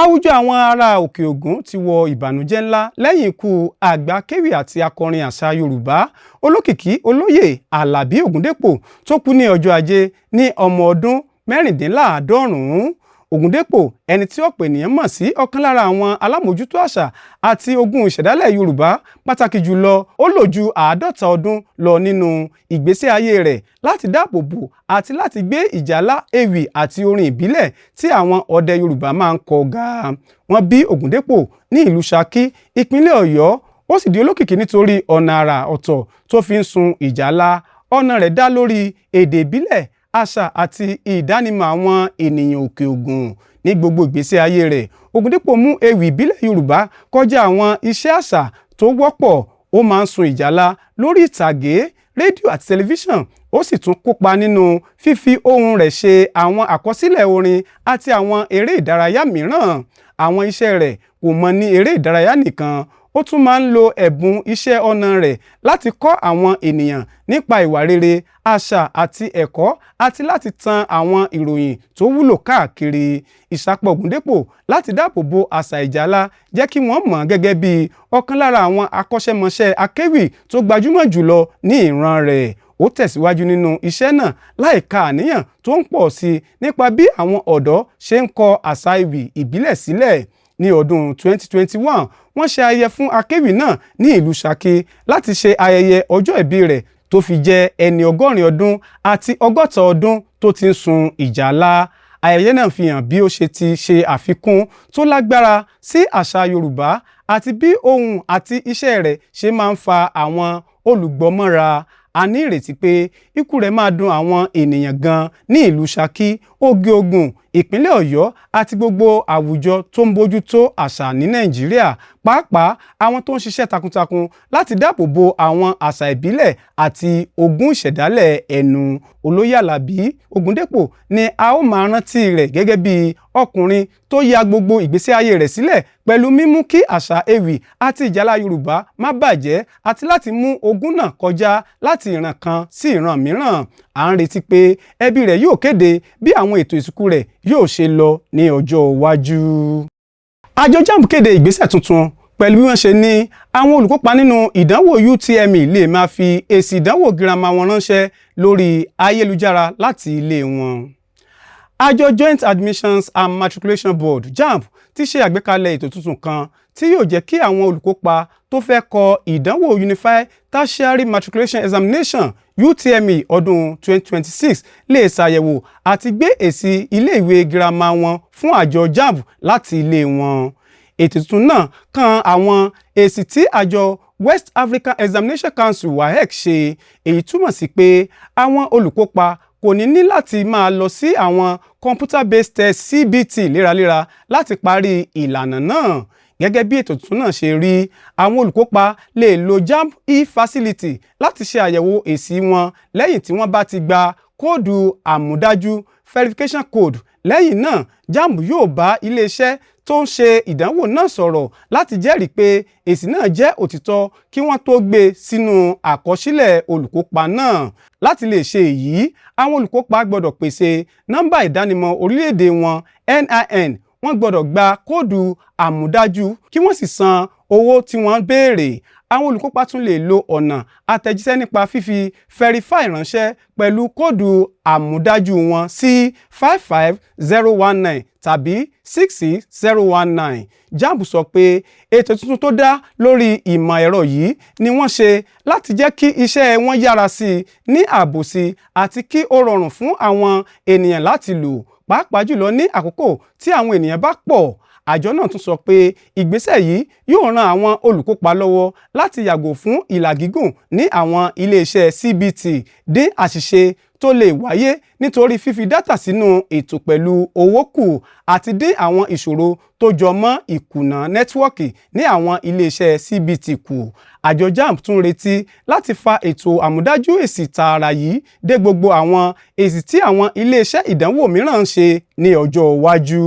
Àwùjọ àwọn ará Òkè Ògùn ti wọ ìbànújẹ́ ńlá lẹ́yìn ikú àgbà akéwì àti akọrin àṣà Yorùbá olókìkí Olóyè Àlàbí Ògúndépò tó kú ní ọjọ́ Ajé ní ọmọ ọdún 96. Ògúndépò, ẹni tí ọ̀pọ̀ ènìyàn mọ̀ sí ọ̀kan lára àwọn alámòjútó àṣà àti ogún ìṣẹ̀dálẹ̀ Yorùbá, pàtàkì jùlọ ó lò ju 50 ọdún lọ nínú ìgbésí ayé rẹ̀ láti dáàbò bò àti láti gbé ìjálá, ewì àti orin ìbílẹ̀ tí àwọn ọdẹ Yorùbá máa ń kọ ga. Wọ́n bí Ògúndépò ní ìlú Ṣakí, ìpínlẹ̀ Ọ̀yọ́. ó sì di olókìkí nítorí ọ̀nà àrà ọ̀tọ̀ tó fi ń sun ìjálá. Ọ̀nà rẹ̀ dá lórí èdè ìbílẹ̀, àṣà àti ìdánimọ̀ àwọn ènìyàn Òkè Ògùn. Ní gbogbo ìgbésí ayé rẹ̀, Ògúndépò mú ewì ìbílẹ̀ Yorùbá kọjá àwọn iṣẹ́ àṣà tó wọ́pọ̀. Ó máa ń sun ìjálá lórí ìtàgé, rédíò àti tẹlifíṣàn. Ó sì tún kópa nínú fífi ohùn rẹ̀ ṣe àwọn àkọsílẹ̀ orin àti àwọn eré ìdárayá mìíràn. Àwọn iṣẹ́ rẹ̀ kò mọ ní eré ìdárayá nìkan, ó tún máa ń lo ẹ̀bùn iṣẹ́ ọnà rẹ̀ láti kọ́ àwọn ènìyàn nípa ìwà rere, àṣà àti ẹ̀kọ́, àti láti tan àwọn ìròyìn tó wúlò káàkiri. Ìsapọ̀ Ògúndépò láti dáàbò bo àṣà ìjálá jẹ́ kí wọ́n mọ̀ gẹ́gẹ́ bí ọ̀kan lára àwọn akọ́ṣẹ́mọṣẹ́ akéwì tó gbajúmọ̀ jùlọ ní ìran rẹ̀. Ó tẹ̀síwájú nínú iṣẹ́ náà láìka àníyàn tó ń pọ̀ sí i nípa bí àwọn ọ̀dọ́ ṣe ń kọ àṣà ewì ìbílẹ̀ sílẹ̀. Ní ọdún 2021, wọ́n ṣe ayẹyẹ fún akéwì náà ní ìlú Ṣakí láti ṣe ayẹyẹ ọjọ́ ìbí rẹ̀ tó fi jẹ́ ẹni 80 ọdún àti 60 ọdún tó ti ń sun ìjálá. Ayẹyẹ náà fi hàn bí ó ṣe ti ṣe àfikún tó lágbára sí àṣà Yorùbá àti bí ohùn àti iṣẹ́ rẹ̀ ṣe máa ń fa àwọn olùgbọ́ mọ́ra. A ní ìrètí pé ikú rẹ̀ máa dùn àwọn ènìyàn gan ní ìlú Ṣakí, Òkè Ògùn, ìpínlẹ̀ Ọ̀yọ́ àti gbogbo àwùjọ tó ń bójútó àṣà ní Nàìjíríà, pàápàá àwọn tó ń ṣiṣẹ́ takuntakun láti dáàbò bo àwọn àṣà ìbílẹ̀ àti ogún ìṣẹ̀dálẹ̀ ẹnu. Olóyè Àlàbí Ògúndépò ni a ó máa rántí rẹ̀ gẹ́gẹ́ bí ọkùnrin tó ya gbogbo ìgbésí ayé rẹ̀ sílẹ̀ pẹ̀lú mímú kí àṣà ewì àti ìjálá Yorùbá má bàjẹ́ àti láti mú ogún náà kọjá láti ìran kan sí ìran mìíràn. À ń retí pé ẹbí rẹ̀ yóò kéde bí àwọn ètò ìsìnkú rẹ̀ yóò ṣe lọ ní ọjọ́ iwájú. Àjọ JAMB kéde ìgbésẹ̀ tuntun pẹ̀lú bí wọ́n ṣe ní àwọn olùkópa nínú ìdánwò UTME lè máa fi èsì ìdánwò girama wọn ránṣẹ́ lórí ayélujára láti ilé wọn. Àjọ Joint Admissions and Matriculation Board JAMB ti ṣe àgbékalẹ̀ ètò tuntun kan tí yóò jẹ́ kí àwọn olùkópa tó fẹ́ kọ ìdánwò Unified Tertiary Matriculation Examination UTME ọdún 2026 lè ṣàyẹ̀wò àti gbé èsì ilé-ìwé girama wọn fún àjọ JAMB láti ilé wọn. Ètò tuntun náà kan àwọn èsì tí àjọ West African Examination Council WAEC ṣe. Èyí túmọ̀ sí pé àwọn olùkópa kò ní láti máa lọ sí àwọn computer-based test CBT léraléra láti parí ìlànà náà. Gẹ́gẹ́ bí ètò tuntun náà ṣe rí, àwọn olùkópa lè lo JAMB e-facility láti ṣe àyẹ̀wò èsì wọn lẹ́yìn tí wọ́n bá ti gba kóòdù àmúdájú verification code. Lẹ́yìn náà, JAMB yóò bá iléeṣẹ́ tó ń ṣe ìdánwò náà sọ̀rọ̀ láti jẹ́rìí pé èsì náà jẹ́ òtítọ́ kí wọ́n tó gbé sínú àkọsílẹ̀ olùkópa náà. Láti lè ṣe èyí, àwọn olùkópa gbọ́dọ̀ pèsè nọ́mbà ìdánimọ̀ orílẹ̀-èdè wọn NIN, wọ́n gbọ́dọ̀ gba kóòdù àmúdájú kí wọ́n sì san owó tí wọ́n béèrè. Àwọn olùkópa tún lè lo ọ̀nà àtẹ̀jíṣẹ́ nípa fífi verify ránṣẹ́ pẹ̀lú kóòdù àmúdájú wọn sí 55019 tàbí 66019. JAMB sọ pé ètò tuntun tó dá lórí ìmọ̀ ẹ̀rọ yìí ni wọ́n ṣe láti jẹ́ kí iṣẹ́ wọn yára sí i, ní ààbò sí i àti kí ó rọrùn fún àwọn ènìyàn láti lò, pàápàá jùlọ ní àkókò tí àwọn ènìyàn bá pọ̀. Àjọ náà tún sọ pé ìgbésẹ̀ yìí yóò ran àwọn olùkópa lọ́wọ́ láti yàgò fún ìlà gígùn ní àwọn iléeṣẹ́ CBT, dín àṣìṣe tó lè wáyé nítorí fífi dátà sínú ètò pẹ̀lú owó kù, àti dín àwọn ìṣòro tó jọ mọ́ ìkùnà nẹ́tíwọ́ọ̀kì ní àwọn iléeṣẹ́ CBT kù. Àjọ JAMB tún retí láti fa ètò àmúdájú èsì tààrà yìí dé gbogbo àwọn èsì tí àwọn iléeṣẹ́ ìdánwò mìíràn ń ṣe ní ọjọ́ iwájú.